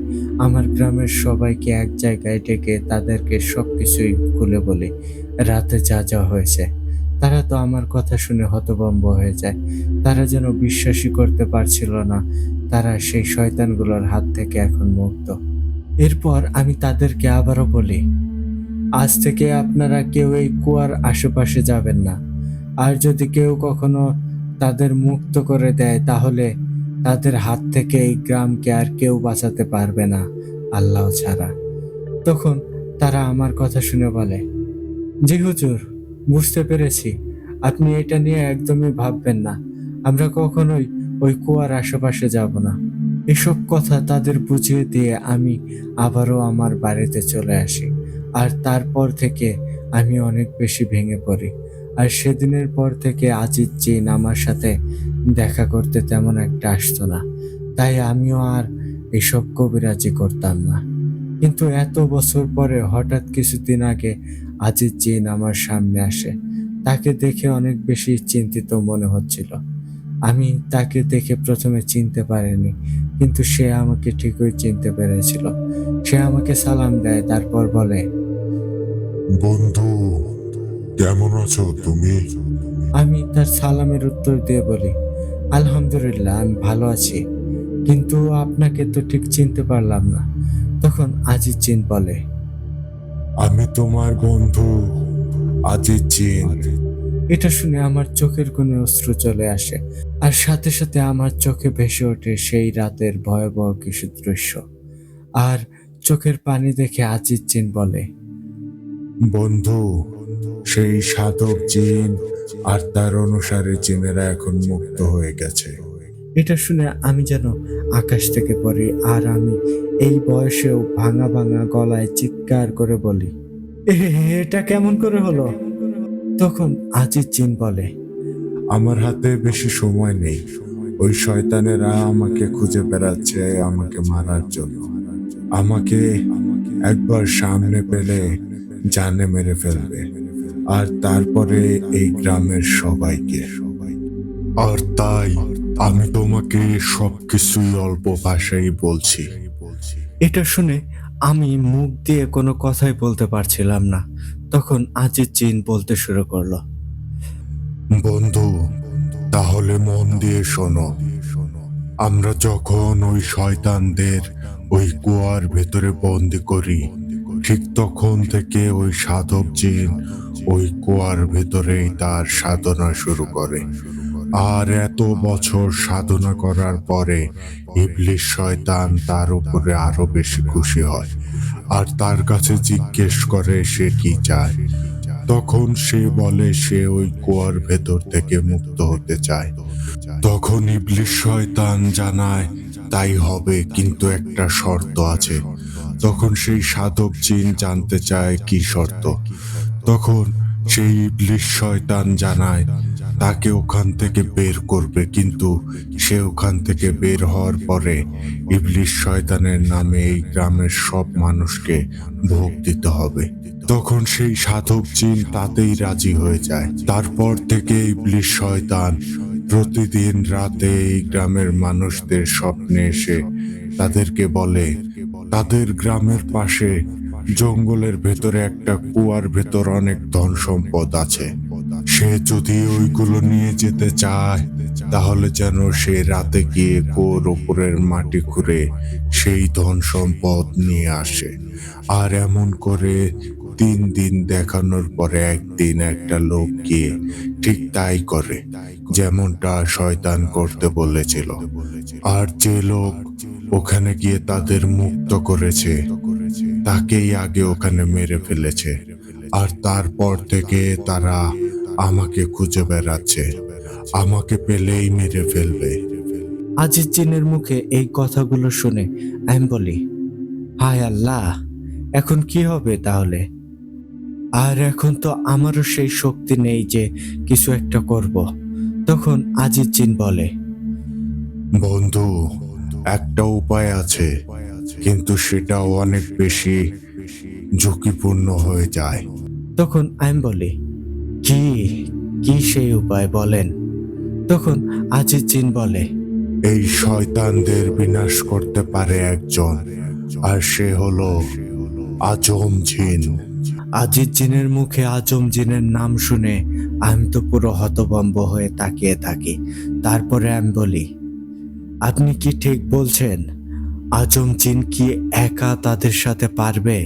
আমার গ্রামের সবাইকে এক জায়গায় ডেকে তাদেরকে সবকিছুই খুলে বলি, রাতে যা যা হয়েছে। তারা তো আমার কথা শুনে হতভম্ব হয়ে যায়। তারা যেন বিশ্বাসই করতে পারছিল না তারা সেই শয়তানগুলোর হাত থেকে এখন মুক্ত। এরপর আমি তাদেরকে আবারও বলি, আজ থেকে আপনারা কেউ এই কুয়ার আশেপাশে যাবেন না। আর যদি কেউ কখনো তাদের মুক্ত করে দেয় তাহলে তাদের হাত থেকে এই গ্রামকে আর কেউ বাঁচাতে পারবে না, আল্লাহ ছাড়া। তখন তারা আমার কথা শুনে বলে, জি হুজুর, বুঝতে পেরেছি। আপনি এটা নিয়ে একদমই ভাববেন না। আমরা কখনোই ওই কুয়ার আশেপাশে যাব না। এসব কথা তাদের বুঝিয়ে দিয়ে আমি আবারও আমার বাড়িতে চলে আসি। আর তারপর থেকে আমি অনেক বেশি ভেঙে পড়ি। আর সেদিনের পর থেকে আজিজ জিন আমার সাথে দেখা করতে তেমন একটা আসতো না। তাই আমিও আর এসব কবিরাজি করতাম না। কিন্তু এত বছর পরে হঠাৎ কিছুদিন আগে আজিজ জিন আমার সামনে আসে। তাকে দেখে অনেক বেশি চিন্তিত মনে হচ্ছিল। আমি তাকে দেখে প্রথমে চিনতে পারিনি, কিন্তু সে আমাকে ঠিকই চিনতে পেরেছিল। সে আমাকে সালাম দেয়, তারপর বলে, বন্ধু, কেমন আছো তুমি? আমি তার সালামের উত্তর দিয়ে বলি, আলহামদুলিল্লাহ, আমি ভালো আছি, কিন্তু আপনাকে তো ঠিক চিনতে পারলাম না। তখন আজিজ জিন বলে, আমি তোমার বন্ধু আজিজ জিন। এটা শুনে আমার চোখের কোণে অশ্রু চলে আসে। আর সাথে সাথে আমার চোখে ভেসে ওঠে সেই রাতের ভয়াবহ কিছু দৃশ্য। আর চোখের পানি দেখে আজিজ জিন বলে, বন্ধু, সেই সাধক জিন আর তার অনুসারী জিনেরা এখন মুক্ত হয়ে গেছে। এটা শুনে আমি যেন আকাশ থেকে পড়ি, আর আমি এই বয়সেও ভাঙা ভাঙা গলায় চিৎকার করে বলি, এটা কেমন করে হলো?" তখন আজিজ জিন বলে, আমার হাতে বেশি সময় নেই। ওই শয়তানেরা আমাকে খুঁজে বেড়াচ্ছে আমাকে মারার জন্য। আমাকে একবার সামনে পেলে জানে মেরে ফেলবে, আর তারপরে এই গ্রামের সবাইকে। আর তাই আমি তোমাকে সবকিছুই অল্প ভাষায় বলছি। এটা শুনে আমি মুখ দিয়ে কোনো কথাই বলতে পারছিলাম না। তখন আজিজ জিন বলতে শুরু করলো, বন্ধু, তাহলে মন দিয়ে শোনো। আমরা যখন ওই শয়তানদের ওই কুয়ার ভেতরে বন্দি করি, ঠিক তখন থেকে ওই সাধক জিন ওই কুয়ার ভেতরেই তার সাধনা শুরু করে। আর এত বছর সাধনা করার পরে ইবলিস শয়তান তার উপরে আরো বেশি খুশি হয়, আর তার কাছে জিজ্ঞেস করে সে কি চায়। তখন সে বলে সে ওই কুয়ার ভেতর থেকে মুক্ত হতে চায়। তখন ইবলিস শয়তান জানায় তাই হবে, কিন্তু একটা শর্ত আছে। তখন সেই সাধক জিন জানতে চায় কি শর্ত। তখন সেই ইবলিস শয়তান জানায় তাকে ওখান থেকে বের করবে, কিন্তু সে ওখান থেকে বের হওয়ার পরে ইবলিস শয়তানের নামে এই গ্রামের সব মানুষকে ভোগ দিতে হবে। তখন সেই সাধক জিন তাতেই রাজি হয়ে যায়। তারপর থেকে ইবলিস শয়তান প্রতিদিন রাতে এই গ্রামের মানুষদের স্বপ্নে এসে তাদেরকে বলে তাদের গ্রামের পাশে জঙ্গলের ভেতরে একটা কুয়ার ভেতর অনেক ধন সম্পদ আছে। সে যদি ওইগুলো নিয়ে যেতে চায় তাহলে যেন সে রাতে গিয়ে কুয়োর উপরের মাটি খুঁড়ে সেই ধন সম্পদ নিয়ে আসে। আর এমন করে 3 দিন দেখানোর পরে একদিন একটা লোক গিয়ে ঠিক তাই করে, যেমনটা শয়তান করতে বলেছিল। আর যে লোক ওখানে গিয়ে তাদের মুক্ত করেছে তাকেই আগে ওখানে মেরে ফেলেছে। আর তারপর থেকে তারা আমাকে খুঁজে বেড়াচ্ছে, আমাকে পেলেই মেরে ফেলবে। আজিজ জিনের মুখে এই কথাগুলো শুনে আমি বলি, হায় আল্লাহ, এখন কি হবে তাহলে? আর এখন তো আমারও সেই শক্তি নেই যে কিছু একটা করব। তখন আজিজ জিন বলে, বন্ধু, একটা উপায় আছে, কিন্তু সেটাও অনেক বেশি ঝুঁকিপূর্ণ হয়ে যায়। তখন আমি বলি, কি কি সেই উপায় বলেন? তখন আজিজ জিন বলে, এই শয়তানদের বিনাশ করতে পারে একজন, আর সে হলো আজম জিন। আজিজ জিনের মুখে আজম জিনের নাম শুনে আমি তো পুরো হতভম্ব হয়ে তাকিয়ে থাকি। তারপরে আমি বলি, আপনি কি ঠিক বলছেন? আজম জিন কি একা তাদের সাথে পারবে?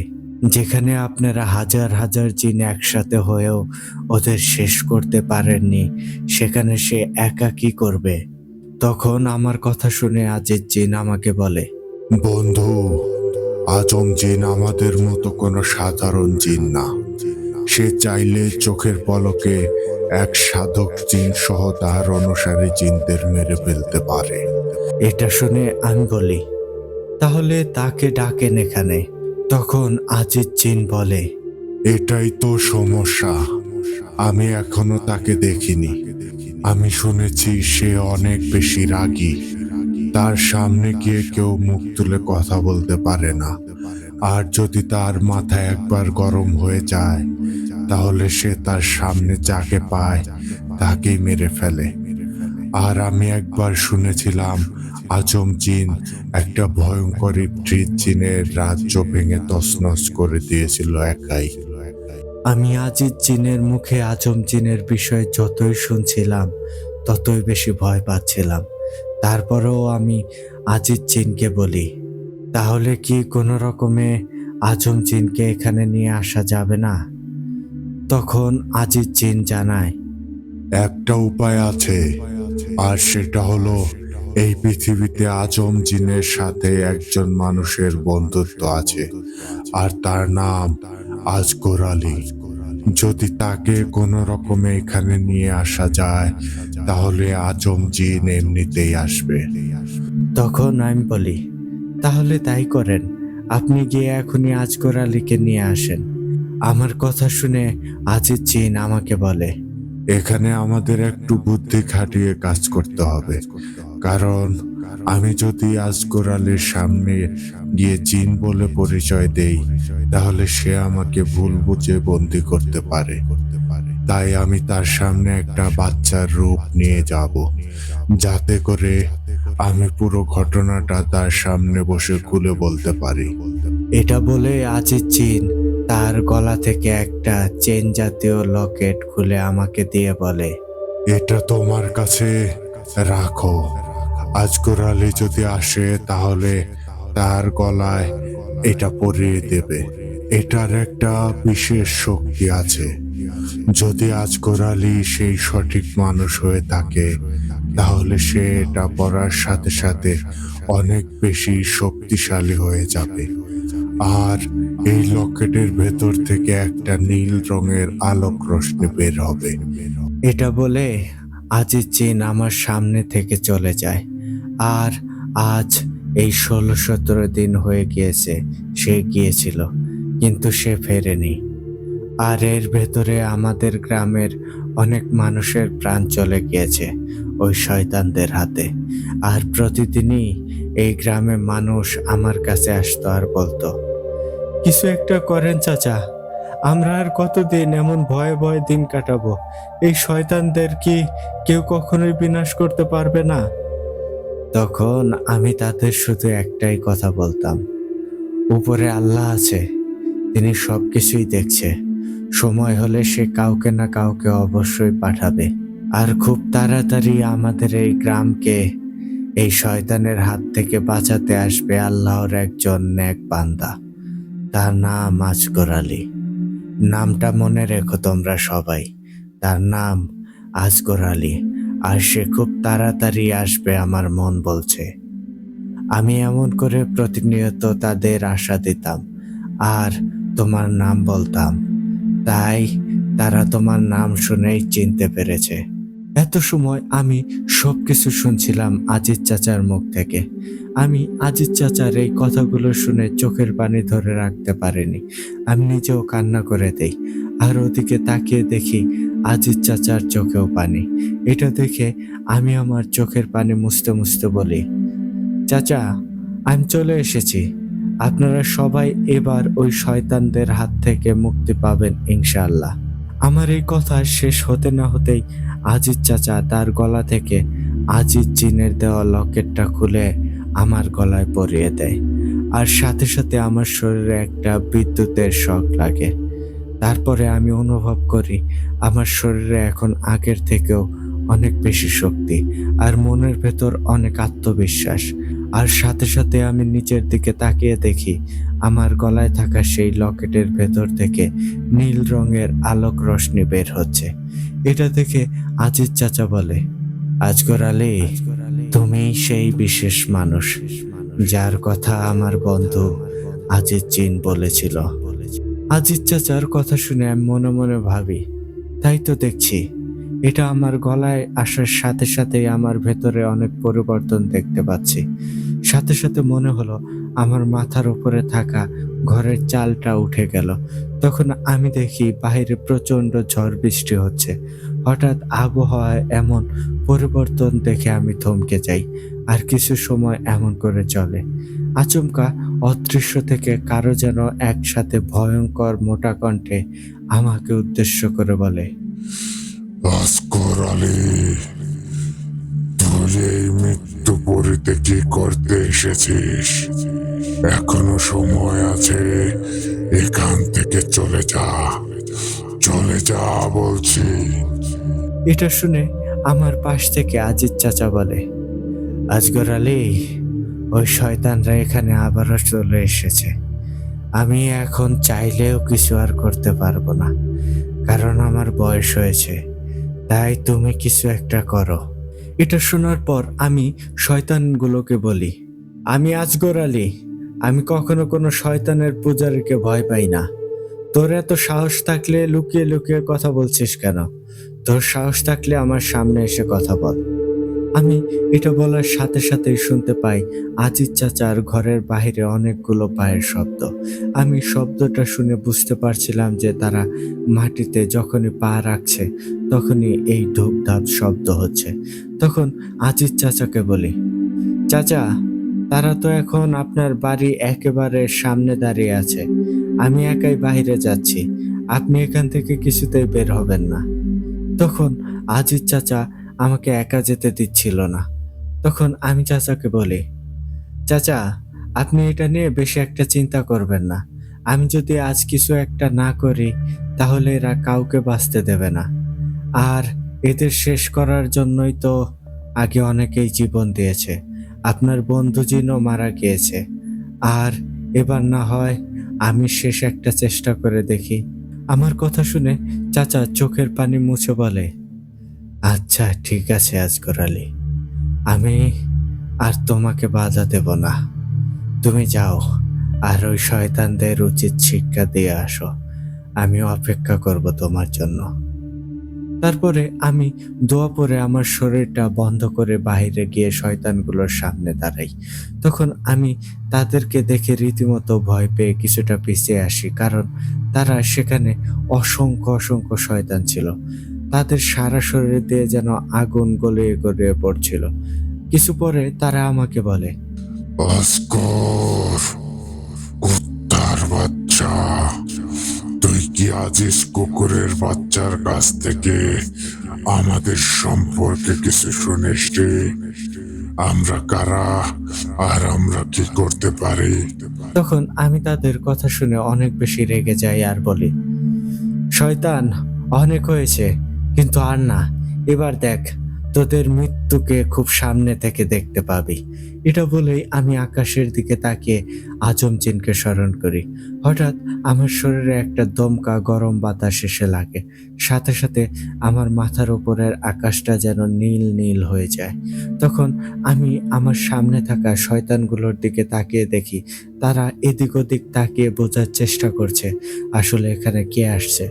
যেখানে আপনারা হাজার হাজার জিন একসাথে হয়েও ওদের শেষ করতে পারেননি, সেখানে সে একা কি করবে? তখন আমার কথা শুনে আজিজ জিন আমাকে বলে, বন্ধু, আজম জিন আমাদের মতো কোনো সাধারণ জিন না। সে চাইলে চোখের পলকে এক সাধক জিন সহ তার অনুসারী জিনদের মেরে ফেলতে পারে। এটা শুনে আমি বলি, তাহলে তাকে ডাকেন এখানে। তখন আজিজ জিন বলে, এটাই তো সমস্যা, আমি এখনো তাকে দেখিনি। আমি শুনেছি সে অনেক বেশি রাগী। তার সামনে গিয়ে কেউ মুখ তুলে কথা বলতে পারে না। আর যদি তার মাথা একবার গরম হয়ে যায় তাহলে সে তার সামনে যাকে পায় তাকেই মেরে ফেলে। আর আমি একবার শুনেছিলাম আজম জিন একটা ভয়ঙ্কর ইবরিত জিনের রাজ্য ভেঙে তছনছ করে দিয়েছিল একাই। আমি আজিজ জিনের মুখে আজম জিনের বিষয়ে যতই শুনছিলাম ততই বেশি ভয় পাচ্ছিলাম। তারপরেও আমি আজিজ জিনকে বলি, তাহলে কি কোনো রকমে আজম জিনকে এখানে নিয়ে আসা যাবে না? তখন আজিজ জিন জানায়, একটা উপায় আছে, আর সেটা হলো এই পৃথিবীতে আজম জিনের সাথে একজন মানুষের বন্ধুত্ব আছে, আর তার নাম আজগর আলী। যদি তাকে কোনো রকমে এখানে নিয়ে আসা যায় তাহলে আজম জিন এমনিতেই আসবে। তখন আমি বলি, তাহলে তাই করেন, আপনি গিয়ে এখনই আজগর আলীকে নিয়ে আসেন। আমার কথা শুনে আজিজ জিন আমাকে বলে, এখানে আমাদের একটু বুদ্ধি খাটিয়ে কাজ করতে হবে, কারণ আমি যদি আজগর আলীর সামনে গিয়ে জিন বলে পরিচয় দেই তাহলে সে আমাকে ভুল বুঝে বন্দি করতে পারে। তাই আমি তার সামনে একটা বাচ্চার রূপ নিয়ে যাব, যাতে করে আমি পুরো ঘটনাটা তার সামনে বসে খুলে বলতে পারি। এটা বলে আজিজ জিন তার গলা থেকে একটা চেন জাতীয় লকেট খুলে আমাকে দিয়ে বলে, এটা তোমার কাছে রাখো। আজগর আলী যদি আসে তাহলে তার গলায় এটা পরিয়ে দেবে। এটার একটা বিশেষ শক্তি আছে। যদি আজগর আলী সেই সঠিক মানুষ হয়ে থাকে তাহলে সে এটা পরার সাথে সাথে অনেক বেশি শক্তিশালী হয়ে যাবে। আর এই লকেটের ভেতর থেকে একটা নীল রঙের আলোক রশ্মি বের হবে। এটা বলে আজিজ জিন আমার সামনে থেকে চলে যায়। আর আজ এই 16-17 দিন হয়ে গিয়েছে সে গিয়েছিল, কিন্তু সে ফেরেনি। আর এর ভেতরে আমাদের গ্রামের অনেক মানুষের প্রাণ চলে গিয়েছে ওই শয়তানদের হাতে। আর প্রতিদিনই এই গ্রামে মানুষ আমার কাছে আসতো আর বলতো, কিছু একটা করেন চাচা, আমরা আর কতদিন এমন ভয়ে ভয়ে দিন কাটাবো? এই শয়তানদের কি কেউ কখনোই বিনাশ করতে পারবে না? তখন আমি তাদের শুধু একটাই কথা বলতাম, উপরে আল্লাহ আছে, তিনি সবকিছুই দেখছে। সময় হলে সে কাউকে না কাউকে অবশ্যই পাঠাবে। আর খুব তাড়াতাড়ি আমাদের এই গ্রামকে এই শয়তানের হাত থেকে বাঁচাতে আসবে আল্লাহর একজন নেক বান্দা। তার নাম আজগর আলী। নামটা মনে রেখো তোমরা সবাই, তার নাম আজগর আলী। আর সে খুব তাড়াতাড়ি আসবে আমার মন বলছে। আমি এমন করে প্রতিনিয়ত তাদের আশা দিতাম আর তোমার নাম বলতাম, তাই তারা তোমার নাম শুনেই চিনতে পেরেছে। এত সময় আমি সবকিছু শুনছিলাম আজিজ চাচার মুখ থেকে। আমি আজিজ চাচার এই কথাগুলো শুনে চোখের পানি ধরে রাখতে পারিনি। আমি নিজেও কান্না করে দেই। আর ওদিকে তাকিয়ে দেখি আজিজ চাচার চোখেও পানি। এটা দেখে আমি আমার চোখের পানি মুছতে মুছতে বলি, চাচা, আমি চলে এসেছি। আপনারা সবাই এবার ওই শয়তানদের হাত থেকে মুক্তি পাবেন ইনশাআল্লাহ। আমার এই কথা শেষ হতে না হতেই আজিজ চাচা তার গলা থেকে আজিজ জিনের দেওয়া লকেটটা খুলে আমার গলায় পরিয়ে দেয়। আর সাথে সাথে আমার শরীরে একটা বিদ্যুতের শক লাগে। তারপরে আমি অনুভব করি আমার শরীরে এখন আগের থেকেও অনেক বেশি শক্তি আর মনের ভেতর অনেক আত্মবিশ্বাস। আর সাথে সাথে আমি নিচের দিকে তাকিয়ে দেখি আমার গলায় থাকা সেই লকেটের ভেতর থেকে নীল রঙের আলোক রশ্মি বের হচ্ছে। এটা দেখে আজিজ চাচা বলে, আজগর আলী, তুমি সেই বিশেষ মানুষ যার কথা আমার বন্ধু আজিজ জিন বলেছিল। আজিজ চাচার কথা শুনে আমি মনে মনে ভাবি, তাই তো দেখছি, এটা আমার গলায় আসার সাথে সাথেই আমার ভেতরে অনেক পরিবর্তন দেখতে পাচ্ছি। সাথে সাথে মনে হলো আমার মাথার উপরে থাকা ঘরের চালটা উঠে গেল। তখন আমি দেখি বাইরে প্রচন্ড ঝড় বৃষ্টি হচ্ছে। হঠাৎ আবহাওয়ায় এমন পরিবর্তন দেখে আমি থমকে যাই। আর কিছু সময় এমন করে চলে। আচমকা অদৃশ্য থেকে কারো যেন একসাথে ভয়ঙ্কর মোটা কণ্ঠে আমাকে উদ্দেশ্য করে বলে, আজগর আলী, তুই এই মৃত্যু পরিতে কি করতে এসেছিস? এখনো সময় আছে, এখান থেকে চলে যা, চলে যা বলছি। এটা শুনে আমার পাশ থেকে আজিজ চাচা বলে, আজগর আলী, ওই শয়তানরা এখানে আবারও চলে এসেছে। আমি এখন চাইলেও কিছু আর করতে পারবো না, কারণ আমার বয়স হয়েছে। তাই তুমি কিছু একটা করো। এটা শোনার পর আমি শয়তানগুলোকে বলি, আমি আজগর আলী, আমি কখনো কোনো শয়তানের পূজারীকে ভয় পাই না। তোর এত সাহস থাকলে লুকিয়ে লুকিয়ে কথা বলছিস কেন? তোর সাহস থাকলে আমার সামনে এসে কথা বল। আমি এটা বলার সাথে সাথেই শুনতে পাই আজিজ চাচার ঘরের বাইরে অনেকগুলো পায়ের শব্দ। আমি শব্দটা শুনে বুঝতে পারছিলাম যে তারা মাটিতে যখনই পা রাখছে তখনই এই ধূপধাপ শব্দ হচ্ছে। তখন আজিজ চাচাকে বলি, চাচা, তারা তো এখন আপনার বাড়ি একেবারে সামনে দাঁড়িয়ে আছে। আমি একাই বাইরে যাচ্ছি। আপনি এখান থেকে কিছুতেই বের হবেন না। তখন আজিজ চাচা আমাকে একা যেতে দিচ্ছিল না। তখন আমি চাচাকে বলি, চাচা, আপনি এটা নিয়ে বেশি একটা চিন্তা করবেন না। আমি যদি আজ কিছু একটা না করি তাহলে এরা কাউকে বাঁচতে দেবে না। আর এদের শেষ করার জন্যই তো আগে অনেকেই জীবন দিয়েছে। আপনার বন্ধু জিনও মারা গিয়েছে। আর এবার না হয় আমি শেষ একটা চেষ্টা করে দেখি। আমার কথা শুনে চাচা চোখের পানি মুছে বলে, আচ্ছা ঠিক আছে আজগর আলী, আমি আর তোমাকে বাধা দেব না। তুমি যাও আর ওই শয়তানদের উচিত শিক্ষা দিয়ে আসো। আমি অপেক্ষা করব তোমার জন্য। তারপরে আমি দোয়া পড়ে আমার শরীরটা বন্ধ করে বাইরে গিয়ে শয়তানগুলোর সামনে দাঁড়াই। তখন আমি তাদেরকে দেখে রীতিমতো ভয় পেয়ে কিছুটা পিছিয়ে আসি, কারণ তারা সেখানে অসংখ্য অসংখ্য শয়তান ছিল। তাদের সারা শরীর দিয়ে যেন আগুন গলিয়ে গলিয়ে পড়ছিল। কিছু পরে তারা আমাকে বলে, অস্কর, কুত্তার বাচ্চা, তুই কি আজিজ কুকুরের বাচ্চার কাছ থেকে আমাদের সম্পর্কে কিছু শুনিস রে? আমরা কারা আর আমরা কি করতে পারি? তখন আমি তাদের কথা শুনে অনেক বেশি রেগে যাই আর বলি, শয়তান, অনেক হয়েছে, কিন্তু আর না। এবার দেখ, তোদের মৃত্যুকে খুব সামনে থেকে দেখতে পাবি। এটা বলেই আমি আকাশের দিকে তাকিয়ে আজম জিনকে স্মরণ করি। হঠাৎ আমার শরীরে একটা দমকা গরম বাতাস এসে লাগে। সাথে সাথে আমার মাথার উপরের আকাশটা যেন নীল নীল হয়ে যায়। তখন আমি আমার সামনে থাকা শয়তানগুলোর দিকে তাকিয়ে দেখি তারা এদিক ওদিক তাকিয়ে বোঝার চেষ্টা করছে আসলে এখানে কে আসছে।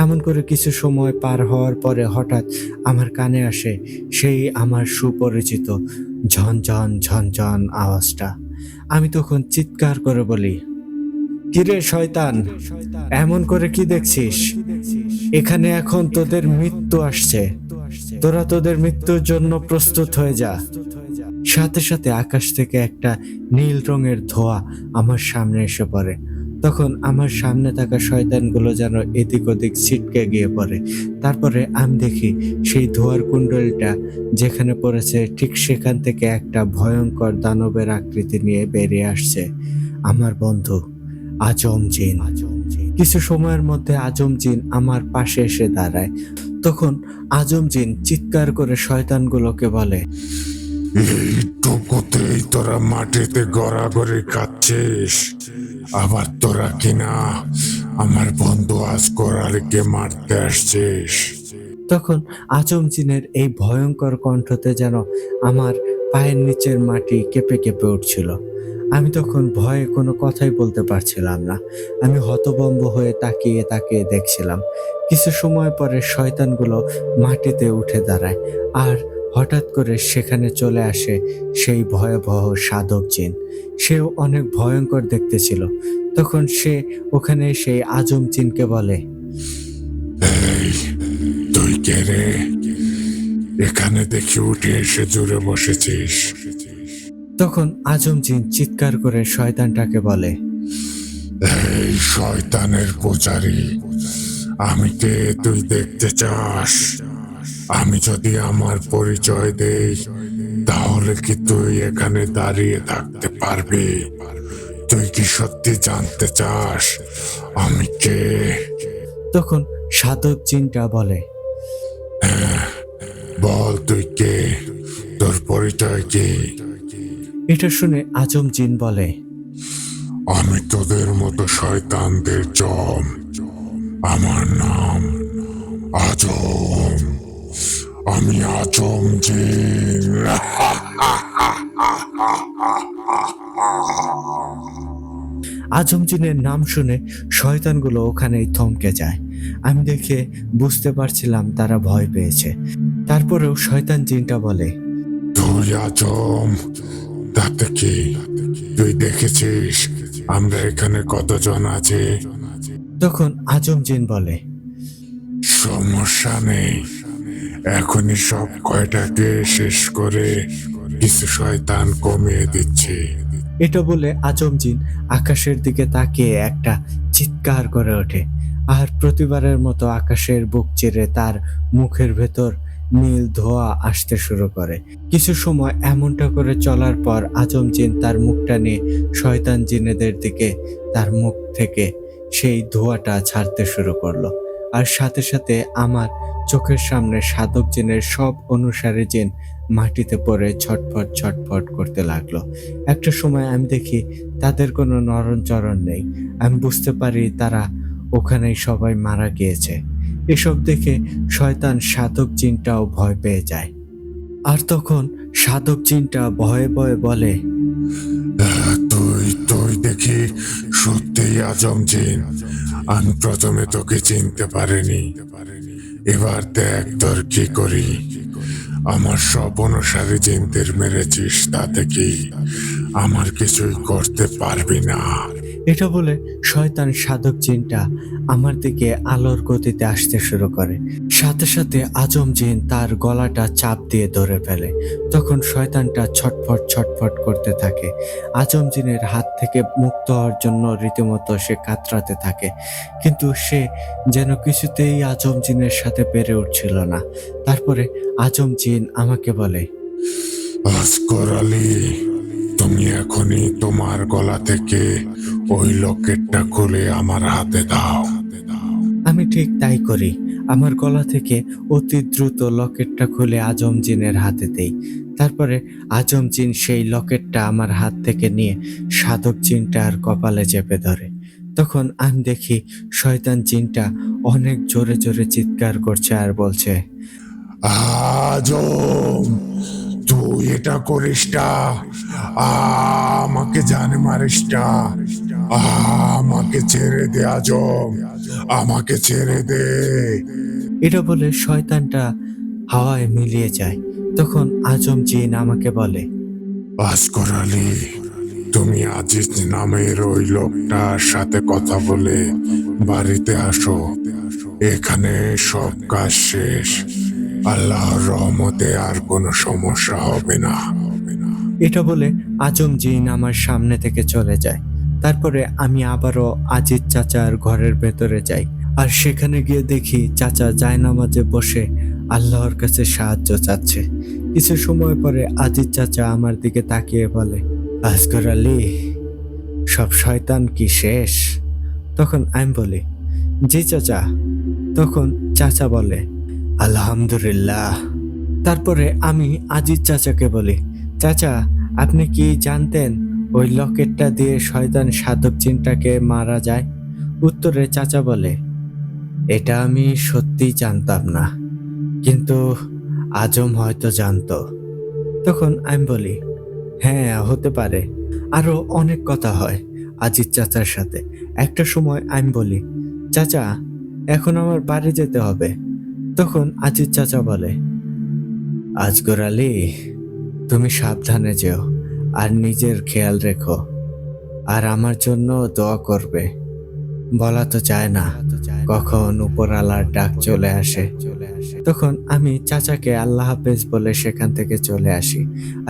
এমন করে কিছু সময় পার হওয়ার পরে হঠাৎ আমার কানে আসে সেই আমার সুপরিচিত ঝনঝন ঝনঝন আওয়াজটা। আমি তখন চিৎকার করে বলি, কিরে শয়তান, এমন করে কি দেখছিস? এখানে এখন তোদের মৃত্যু আসছে। তোরা তোদের মৃত্যুর জন্য প্রস্তুত হয়ে যা। সাথে সাথে আকাশ থেকে একটা নীল রঙের ধোঁয়া আমার সামনে এসে পড়ে। তখন আমার সামনে থাকা শয়তানগুলো যেন এদিক ওদিক ছিটকে গিয়ে পড়ে। তারপরে আমি দেখি সেই ধোঁয়ার কুণ্ডলটা যেখানে পড়েছে ঠিক সেখান থেকে একটা ভয়ঙ্কর দানবের আকৃতি নিয়ে বেরিয়ে আসছে আমার বন্ধু আজম জিন। কিছু সময়ের মধ্যে আজম জিন আমার পাশে এসে দাঁড়ায়। তখন আজম জিন চিৎকার করে শয়তানগুলোকে বলে, এইটুকুতেই তোরা মাটিতে গড়াগড়ি খাচ্ছিস, আবার তোরা কিনা আমার বন্ধু আজগর আলীকে মারতে আসছিস? তখন আজম জিনের এই ভয়ঙ্কর কণ্ঠতে যেন আমার পায়ের নিচের মাটি কেঁপে কেঁপে উঠছিল। আমি তখন ভয়ে কোনো কথাই বলতে পারছিলাম না। আমি হতভম্ব হয়ে তাকিয়ে তাকিয়ে দেখছিলাম। কিছু সময় পরে শয়তানগুলো মাটিতে উঠে দাঁড়ায় আর হঠাৎ করে সেখানে চলে আসে সেই ভয়াবহ সাধক জিন। সেও অনেক ভয়ঙ্কর দেখতে ছিল। তখন সে ওখানে সেই আজম জিনকে বলে, এই, তুই কে রে? এখানে দেখি উঠে এসে জুড়ে বসেছিস। তখন আজম জিন চিৎকার করে শয়তানটাকে বলে, এই শয়তানের পূজারী, আমি কে তুই দেখতে চাস? আমি যদি আমার পরিচয় দেই তাহলে কি তুই এখানে দাঁড়িয়ে থাকতে পারবি? তুই কি সত্যি জানতে চাস আমি কে? তখন সাধক জিনটা বলে, বল তুই কে, তোর পরিচয় কি? এটা শুনে আজম জিন বলে, আমি তোদের মতো শয়তানদের জম। আমার নাম আজম। আমি আজম জিন। আজম জিনের নাম শুনে শয়তানগুলো ওখানেই থমকে যায়। আমি দেখে বুঝতে পারছিলাম তারা ভয় পেয়েছে। তারপরেও শয়তান জিনটা বলে, তুই আজম, তাতে কি? তুই দেখেছিস আমরা এখানে কতজন আছি? তখন আজম জিন বলে, সমস্যা নেই, এখনই সব কয়টাকে শেষ করে কিছু শয়তান কমিয়ে দিচ্ছি। এটা বলে আজম জিন আকাশের দিকে তাকিয়ে একটা চিৎকার করে ওঠে, আর প্রতিবারের মতো আকাশের বুক চিরে তার মুখের ভেতর নীল ধোঁয়া আসতে শুরু করে। কিছু সময় এমনটা করে চলার পর আজম জিন তার মুখটা নিয়ে শয়তান জিনেদের দিকে তার মুখ থেকে সেই ধোঁয়াটা ছাড়তে শুরু করলো। আর সাথে সাথে আমার চোখের সামনে সাধক জিনের সব অনুসারী জিন মাটিতে পড়ে ছটফট ছটফট করতে লাগলো। একটা সময় আমি দেখি তাদের কোনো নড়নচড়ন নেই। আমি বুঝতে পারি তারা ওখানেই সবাই মারা গিয়েছে। এসব দেখে শয়তান সাধক জিনটাও ভয় পেয়ে যায়। আর তখন সাধক জিনটা ভয়ে ভয়ে বলে, তুই তুই দেখি সত্যিই আজম জিন। আমি প্রথমে তোকে চিনতে পারিনি, এবার দেখ তোর কি করি। আমার সব অনুসারী জিনদের মেরেছিস, তাতে কি আমার কিছুই করতে পারবি না। এটা বলে শয়তান সাধক জিনটা আমার দিকে আলোর গতিতে আসতে শুরু করে। সাথে সাথে আজম জিন তার গলাটা চাপ দিয়ে ধরে ফেলে। তখন শয়তানটা ছটফট ছটফট করতে থাকে। আজম জিনের হাত থেকে মুক্ত হওয়ার জন্য রীতিমতো সে কাতরাতে থাকে, কিন্তু সে যেন কিছুতেই আজম জিনের সাথে পেরে উঠছিল না। তারপরে আজম জিন আমাকে বলে, আসগর আলী, তুমি এখনই তোমার গলা থেকে ওই লকেটটা খুলে আমার হাতে দাও। আমি ঠিক তাই করি। আমার গলা থেকে অতি দ্রুত লকেটটা খুলে আজম জিনের হাতে দেই। তারপরে আজম জিন সেই লকেটটা আমার হাত থেকে নিয়ে সাধক জিনটার কপালে চেপে ধরে। তখন আমি দেখি শয়তান জিনটা অনেক জোরে জোরে চিৎকার করছে আর বলছে, আজম, তুই এটা করিস না। আমাকে জানে মারিস না। আমাকে ছেড়ে দে আজম, আমাকে ছেড়ে দে। এটা বলে শয়তানটা হাওয়ায় মিলিয়ে যায়। তখন আজম জিন আমাকে বলে, ভাস্কর আলী, তুমি আজিজ নামের ওই লোকটার সাথে কথা বলে বাড়িতে আসো। এখানে সব কাজ শেষ। আল্লাহর রহমতে আর কোনো সমস্যা হবে না। এটা বলে আজম জিন আমার সামনে থেকে চলে যায়। তারপরে আমি আবারও আজিজ চাচার ঘরের ভেতরে যাই, আর সেখানে গিয়ে দেখি চাচা জায়নামাজে বসে আল্লাহর কাছে সাহায্য চাচ্ছে। কিছু সময় পরে আজিজ চাচা আমার দিকে তাকিয়ে বলে, আসগর আলী, সব শয়তান কি শেষ? তখন আমি বলি, জি চাচা। তখন চাচা বলে, আলহামদুলিল্লাহ। তারপরে আমি আজিজ চাচাকে বলি, চাচা, আপনি কি জানতেন ওই লকেটটা দিয়ে শয়তান সাধক জিনটাকে মারা যায়? উত্তরে চাচা বলে, এটা আমি সত্যিই জানতাম না, কিন্তু আজম হয়তো জানতো। তখন আমি বলি, হ্যাঁ, হতে পারে। আরো অনেক কথা হয় আজিজ চাচার সাথে। একটা সময় আমি বলি, চাচা, এখন আমার বাড়ি যেতে হবে। তখন আজিজ চাচা বলে, আজগর আলী, তুমি সাবধানে যেও আর নিজের খেয়াল রেখো, আর আমার জন্য দোয়া করবে। বলা তো যায় না কখন উপরওয়ালার ডাক চলে আসে। তখন আমি চাচাকে আল্লাহ হাফেজ বলে সেখান থেকে চলে আসি।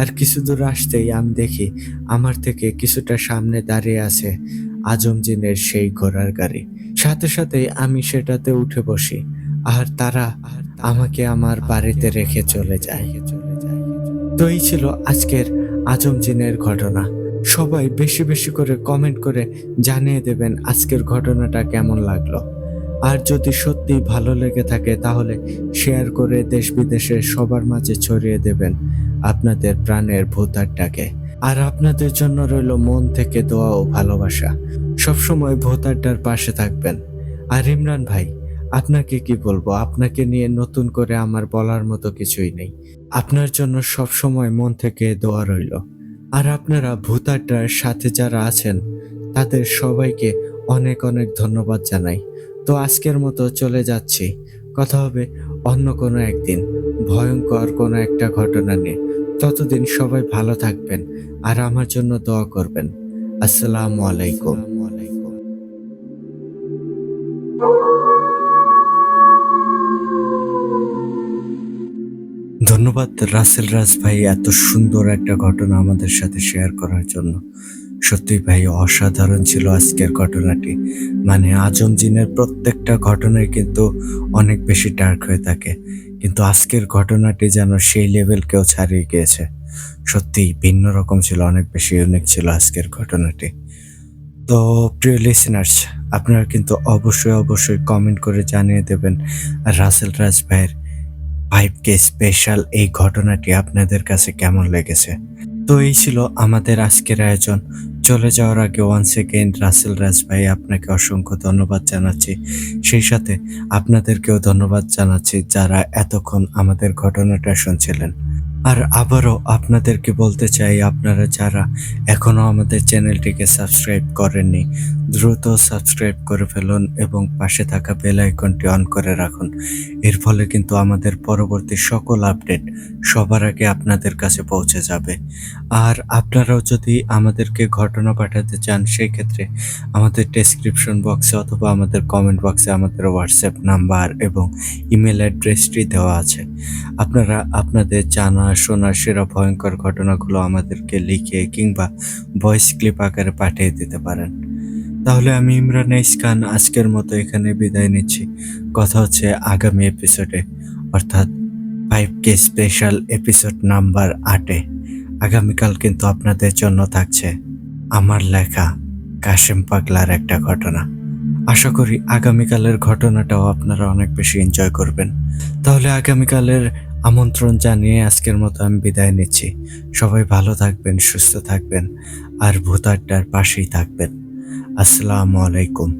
আর কিছু দূর আসতেই আমি দেখি আমার থেকে কিছুটা সামনে দাঁড়িয়ে আছে আজম জিনের সেই ঘোড়ার গাড়ি। সাথে সাথেই আমি সেটাতে উঠে বসি, আর তারা আমাকে আমার বাড়িতে রেখে চলে যায়। তো এই ছিল আজকের আজম জিনের ঘটনা। সবাই বেশি বেশি করে কমেন্ট করে জানিয়ে দেবেন আজকের ঘটনাটা কেমন লাগলো। আর যদি সত্যি ভালো লেগে থাকে তাহলে শেয়ার করে দেশ বিদেশে সবার মাঝে ছড়িয়ে দেবেন আপনাদের প্রাণের ভূত আড্ডাকে। আর আপনাদের জন্য রইল মন থেকে দোয়া ও ভালোবাসা। সবসময় ভূত আড্ডার পাশে থাকবেন। আর ইমরান ভাই, আপনাকে কি বলবো, আপনাকে নিয়ে নতুন করে আমার বলার মতো কিছুই নেই। আপনার জন্য সবসময় মন থেকে দোয়া রইল। আর আপনারা ভূত আড্ডার সাথে যারা আছেন তাদের সবাইকে অনেক অনেক ধন্যবাদ জানাই। তো আজকের মতো চলে যাচ্ছি। কথা হবে অন্য কোনো একদিন ভয়ঙ্কর কোনো একটা ঘটনা নিয়ে। ততদিন সবাই ভালো থাকবেন আর আমার জন্য দোয়া করবেন। আসসালামু আলাইকুম। ধন্যবাদ রাসেল রাজ ভাই এত সুন্দর একটা ঘটনা আমাদের সাথে শেয়ার করার জন্য। সত্যি ভাই অসাধারণ ছিল আজকের ঘটনাটি। মানে আজম জিনের প্রত্যেকটা ঘটনাই কিন্তু অনেক বেশি ডার্ক হয়ে থাকে। কিন্তু আজকের ঘটনাটি যেন সেই লেভেলকেও ছাড়িয়ে গিয়েছে। সত্যিই ভিন্ন রকম ছিল, অনেক বেশি ইউনিক ছিল আজকের ঘটনাটি। তো প্রিয় লিসেনার্স, আপনারা কিন্তু অবশ্যই কমেন্ট করে জানিয়ে দেবেন রাসেল রাজ ভাইয়ের 5K স্পেশাল এই ঘটনাটি আপনাদের কাছে কেমন লেগেছে। তো এই ছিল আমাদের আজকের আয়োজন। চলে যাওয়ার আগে ওয়ান্স এগেইন রাসেল রাজ ভাই আপনাকে অসংখ্য ধন্যবাদ জানাচ্ছি। সেই সাথে আপনাদেরকেও ধন্যবাদ জানাচ্ছি যারা এতক্ষণ আমাদের ঘটনাটা শুনছিলেন। আর আবারও আপনাদেরকে বলতে চাই, আপনারা যারা এখনো আমাদের চ্যানেলটিকে সাবস্ক্রাইব করেননি, দ্রুত সাবস্ক্রাইব করে ফেলুন এবং পাশে থাকা বেল আইকনটি অন করে রাখুন। এর ফলে কিন্তু আমাদের পরবর্তী সকল আপডেট সবার আগে আপনাদের কাছে পৌঁছে যাবে। আর আপনারাও যদি আমাদেরকে ঘটনা পাঠাতে চান, সেই ক্ষেত্রে আমাদের ডেসক্রিপশন বক্সে অথবা আমাদের কমেন্ট বক্সে আমাদের হোয়াটসঅ্যাপ নাম্বার এবং ইমেল অ্যাড্রেসটি দেওয়া আছে। আপনারা আপনাদের জানা শোনা সেরা ভয়ঙ্কর ঘটনাগুলো আমাদেরকে লিখে কিংবা ভয়েস ক্লিপ আকারে পাঠিয়ে দিতে পারেন। তাহলে আমি ইমরান ইস খান আজকের মতো এখানে বিদায় নিচ্ছি। কথা হচ্ছে আগামী এপিসোডে, অর্থাৎ 5K স্পেশাল এপিসোড নাম্বার 8-এ। আগামীকাল কিন্তু আপনাদের জন্য থাকছে আমার লেখা কাশেম পাগলার একটা ঘটনা। আশা করি আগামীকালের ঘটনাটাও আপনারা অনেক বেশি এনজয় করবেন। তাহলে আগামীকালের আমন্ত্রণ জানিয়ে আজকের মতো আমি বিদায় নিচ্ছি। সবাই ভালো থাকবেন, সুস্থ থাকবেন আর ভূত আড্ডার পাশেই থাকবেন। আসসালামু আলাইকুম।